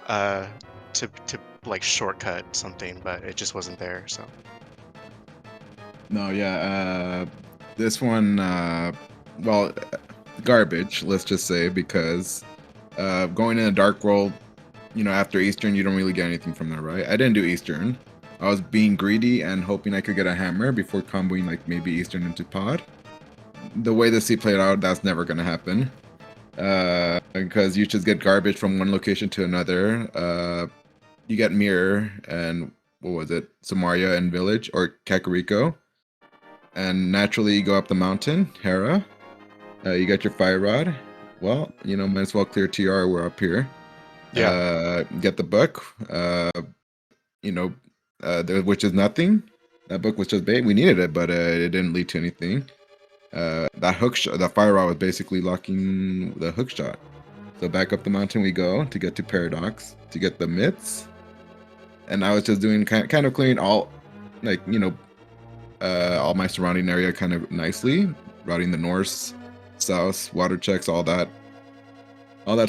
to like shortcut something, but it just wasn't there. So No, yeah. This one, well, garbage. Let's just say, because going in a dark world, after Eastern, you don't really get anything from that, right? I didn't do Eastern. I was being greedy and hoping I could get a hammer before comboing like maybe Eastern into pod. The way the seed played out, that's never gonna happen. Because you just get garbage from one location to another. You get Mirror and what was it? Samaria and Village or Kakariko. And naturally you go up the mountain, Hera. You got your Fire Rod. Well, might as well clear TR, we're up here. yeah, Get the book. Which is nothing. That book was just bait. We needed it, but it didn't lead to anything. That hook shot, that Fire Rod was basically locking the hook shot. So back up the mountain we go to get to Paradox to get the myths. And I was just doing kind of clearing all, all my surrounding area kind of nicely, routing the north, south, water checks, all that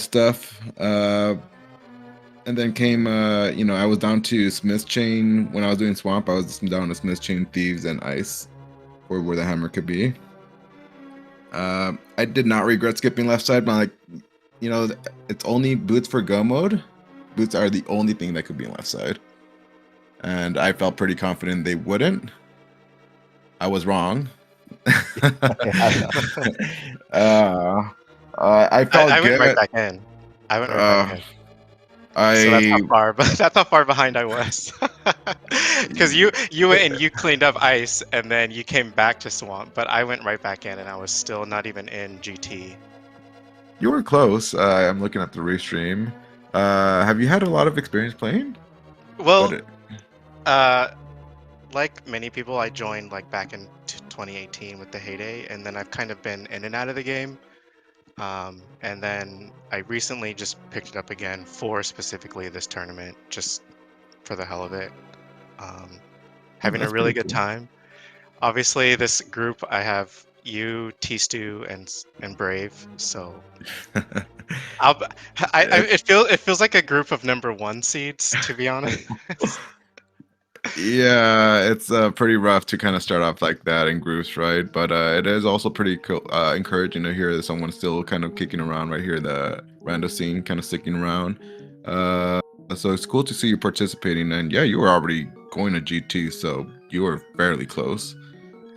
stuff. And then came, I was down to Smith's Chain when I was doing Swamp. I was down to Smith's Chain, Thieves, and Ice. for where the hammer could be. I did not regret skipping left side, but it's only boots for go mode. Boots are the only thing that could be in left side. And I felt pretty confident they wouldn't. I was wrong. I felt I went good. right back in. I went right back in. I So that's how far, but that's how far behind I was. Because you went and you cleaned up ice, and then you came back to swamp. But I went right back in, and I was still not even in GT. You were close. I'm looking at the restream. Have you had a lot of experience playing? Well, like many people, I joined like back in 2018 with the heyday, and then I've kind of been in and out of the game. And then I recently just picked it up again for specifically this tournament, just for the hell of it. Having a that's really pretty good cool. time. Obviously, this group I have you, T-Stew, and Brave. So it feels like a group of #1 seeds, to be honest. Yeah, it's pretty rough to kind of start off like that in groups, right? But it is also pretty cool, encouraging to hear that someone's still kind of kicking around right here in the random scene, kind of sticking around. So it's cool to see you participating, and yeah, you were already going to GT, so you were fairly close.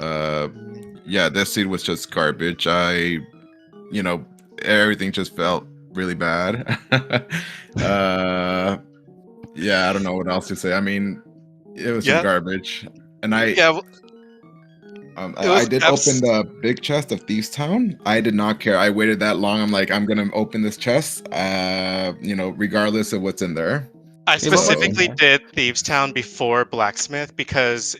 Yeah, this seed was just garbage. Everything just felt really bad. Yeah, I don't know what else to say. I mean, it was just Yeah, garbage. And yeah. Well, it I was did open the big chest of Thieves Town. I did not care. I waited that long. I'm like, I'm gonna open this chest, regardless of what's in there. I Hey, what was in specifically there? did Thieves Town before Blacksmith because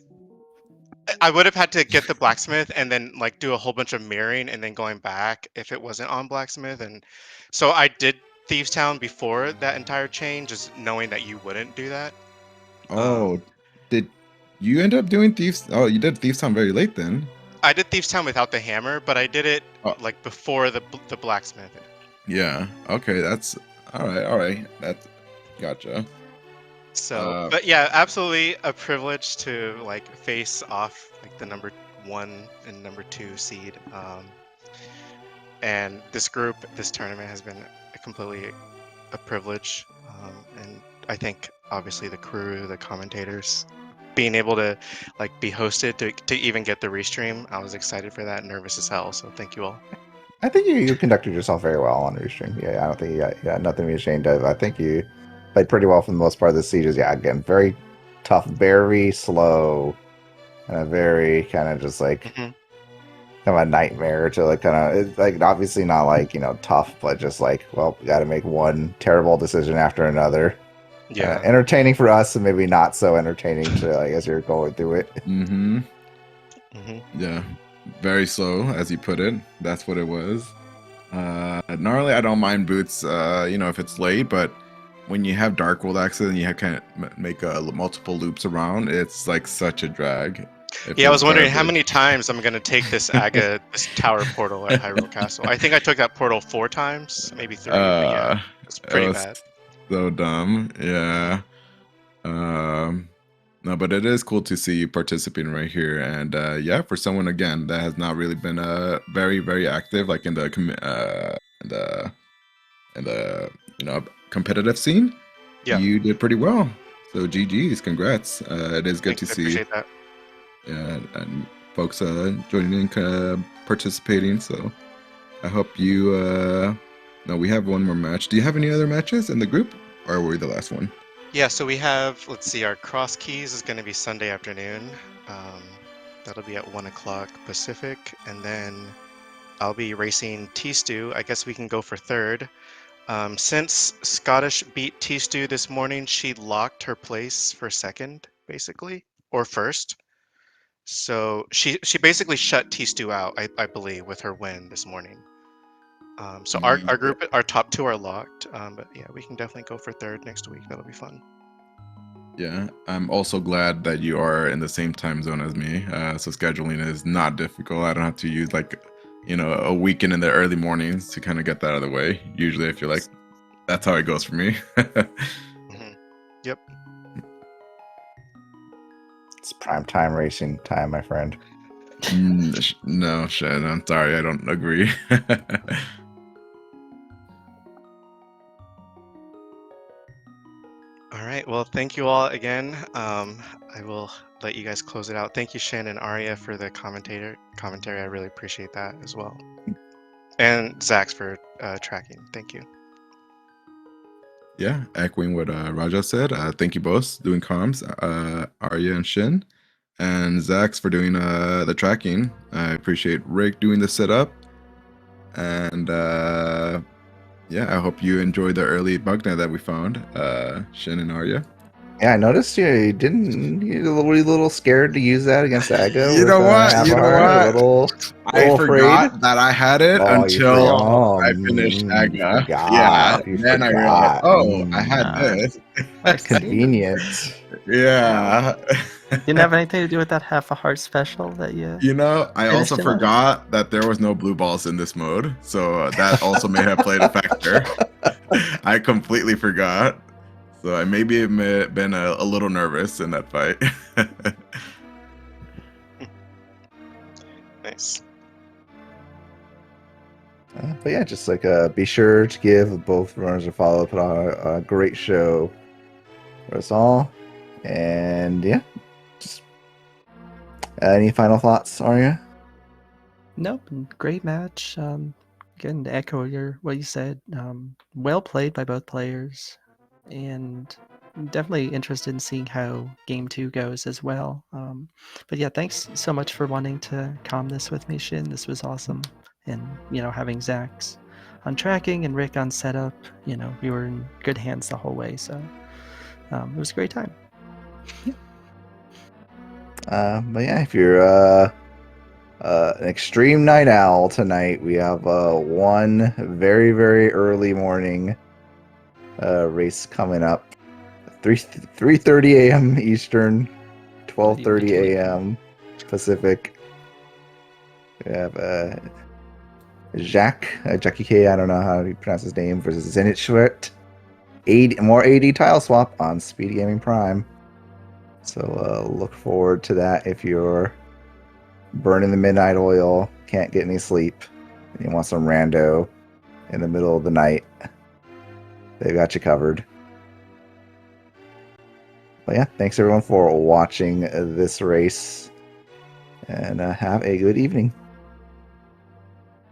I would have had to get the Blacksmith and then like do a whole bunch of mirroring and then going back if it wasn't on Blacksmith. And so I did Thieves Town before that entire chain, just knowing that you wouldn't do that. Oh, did you end up doing Thieves? Oh, you did Thieves Town very late then. I did Thieves Town without the hammer, but I did it Oh, like before the Blacksmith. yeah. Okay, that's all right. All right, that's gotcha. So, but yeah, absolutely a privilege to like face off like the #1 and #2 seed. And this group, this tournament has been completely a privilege. And I think obviously the crew, the commentators, being able to like be hosted to even get the restream, I was excited for that, nervous as hell. So thank you all. I think you conducted yourself very well on Restream. Yeah, I don't think you got nothing to be ashamed of. I think you played pretty well for the most part of the sieges. Yeah, again, very tough, very slow, and a very kind of just like Mhm. kind of a nightmare to like kind of it's like obviously not like tough, but just like well, got to make one terrible decision after another. Yeah. Entertaining for us, and maybe not so entertaining to like as you're going through it. Mm-hmm. Mhm. Yeah, very slow, as you put it. That's what it was. Normally, I don't mind boots, if it's late, but when you have Dark World access and you have kind of make multiple loops around, it's like such a drag. It Yeah, I feels was wondering how garbage. many times I'm gonna take this this tower portal at Hyrule Castle. I think I took that portal 4 times, maybe 3, but yeah, it's It pretty was bad. so dumb. Yeah. No, but it is cool to see you participating right here, and yeah, for someone again that has not really been very very active, like in the competitive scene, Yeah, you did pretty well. So GG's, congrats. It is good thanks. to I see, appreciate that. yeah, and folks joining in, participating. So I hope you. No, we have one more match. Do you have any other matches in the group, or were we the last one? Yeah, so we have, let's see, our cross keys is going to be Sunday afternoon. That'll be at 1 o'clock Pacific, and then I'll be racing T-Stew. I guess we can go for third. Since Scottish beat T-Stew this morning, she locked her place for second, basically, or first. So she basically shut T-Stew out, I believe, with her win this morning. So our Yeah. group, our top 2 are locked. But yeah, we can definitely go for third next week. That'll be fun. Yeah, I'm also glad that you are in the same time zone as me. So scheduling is not difficult. I don't have to use like, a weekend in the early mornings to kind of get that out of the way. Usually I feel like that's how it goes for me. Hmm. Yep. It's prime time racing time, my friend. No, Shen, I'm sorry, I don't agree. All right. Well, thank you all again. I will let you guys close it out. Thank you, Shen and Arya, for the commentary. I really appreciate that as well. And Zax for tracking. Thank you. Yeah, echoing what Raja said. Thank you both doing comms, Arya and Shin, and Zax for doing the tracking. I appreciate Rick doing the setup, and yeah, I hope you enjoyed the early bugnet that we found, Shin and Arya. Yeah, I noticed you didn't. Were you a little scared to use that against Aggo You with know what? half You a know heart? what? A little I afraid. forgot that I had it Oh, you forgot. until I finished You Aga. Yeah, forgot. You then I realized, forgot. oh, I had Uh, this. I see. Convenient. Yeah. Didn't have anything to do with that half a heart special that you. You know, I Finished also him off? forgot that there was no blue balls in this mode, so that also may have played a factor. I completely forgot. So I maybe have been a little nervous in that fight. Nice. But yeah, just like be sure to give both runners a follow. Put on a great show for us all. And yeah, just any final thoughts, Arya? Nope. Great match. Again, to echo what you said, well played by both players, and definitely interested in seeing how game 2 goes as well. But yeah, thanks so much for wanting to calm this with me, Shin. This was awesome, and having Zax on tracking and Rick on setup, we were in good hands the whole way. So it was a great time. But yeah, if you're an extreme night owl tonight, we have one very, very early morning race coming up. 3:30 a.m. Eastern, 12:30 a.m. Pacific. We have Jackie K. I don't know how you pronounce his name versus Zenit Schwert. More AD tile swap on SpeedGaming Prime. So look forward to that if you're burning the midnight oil, can't get any sleep, and you want some rando in the middle of the night. They've got you covered. But yeah, thanks everyone for watching this race, and have a good evening.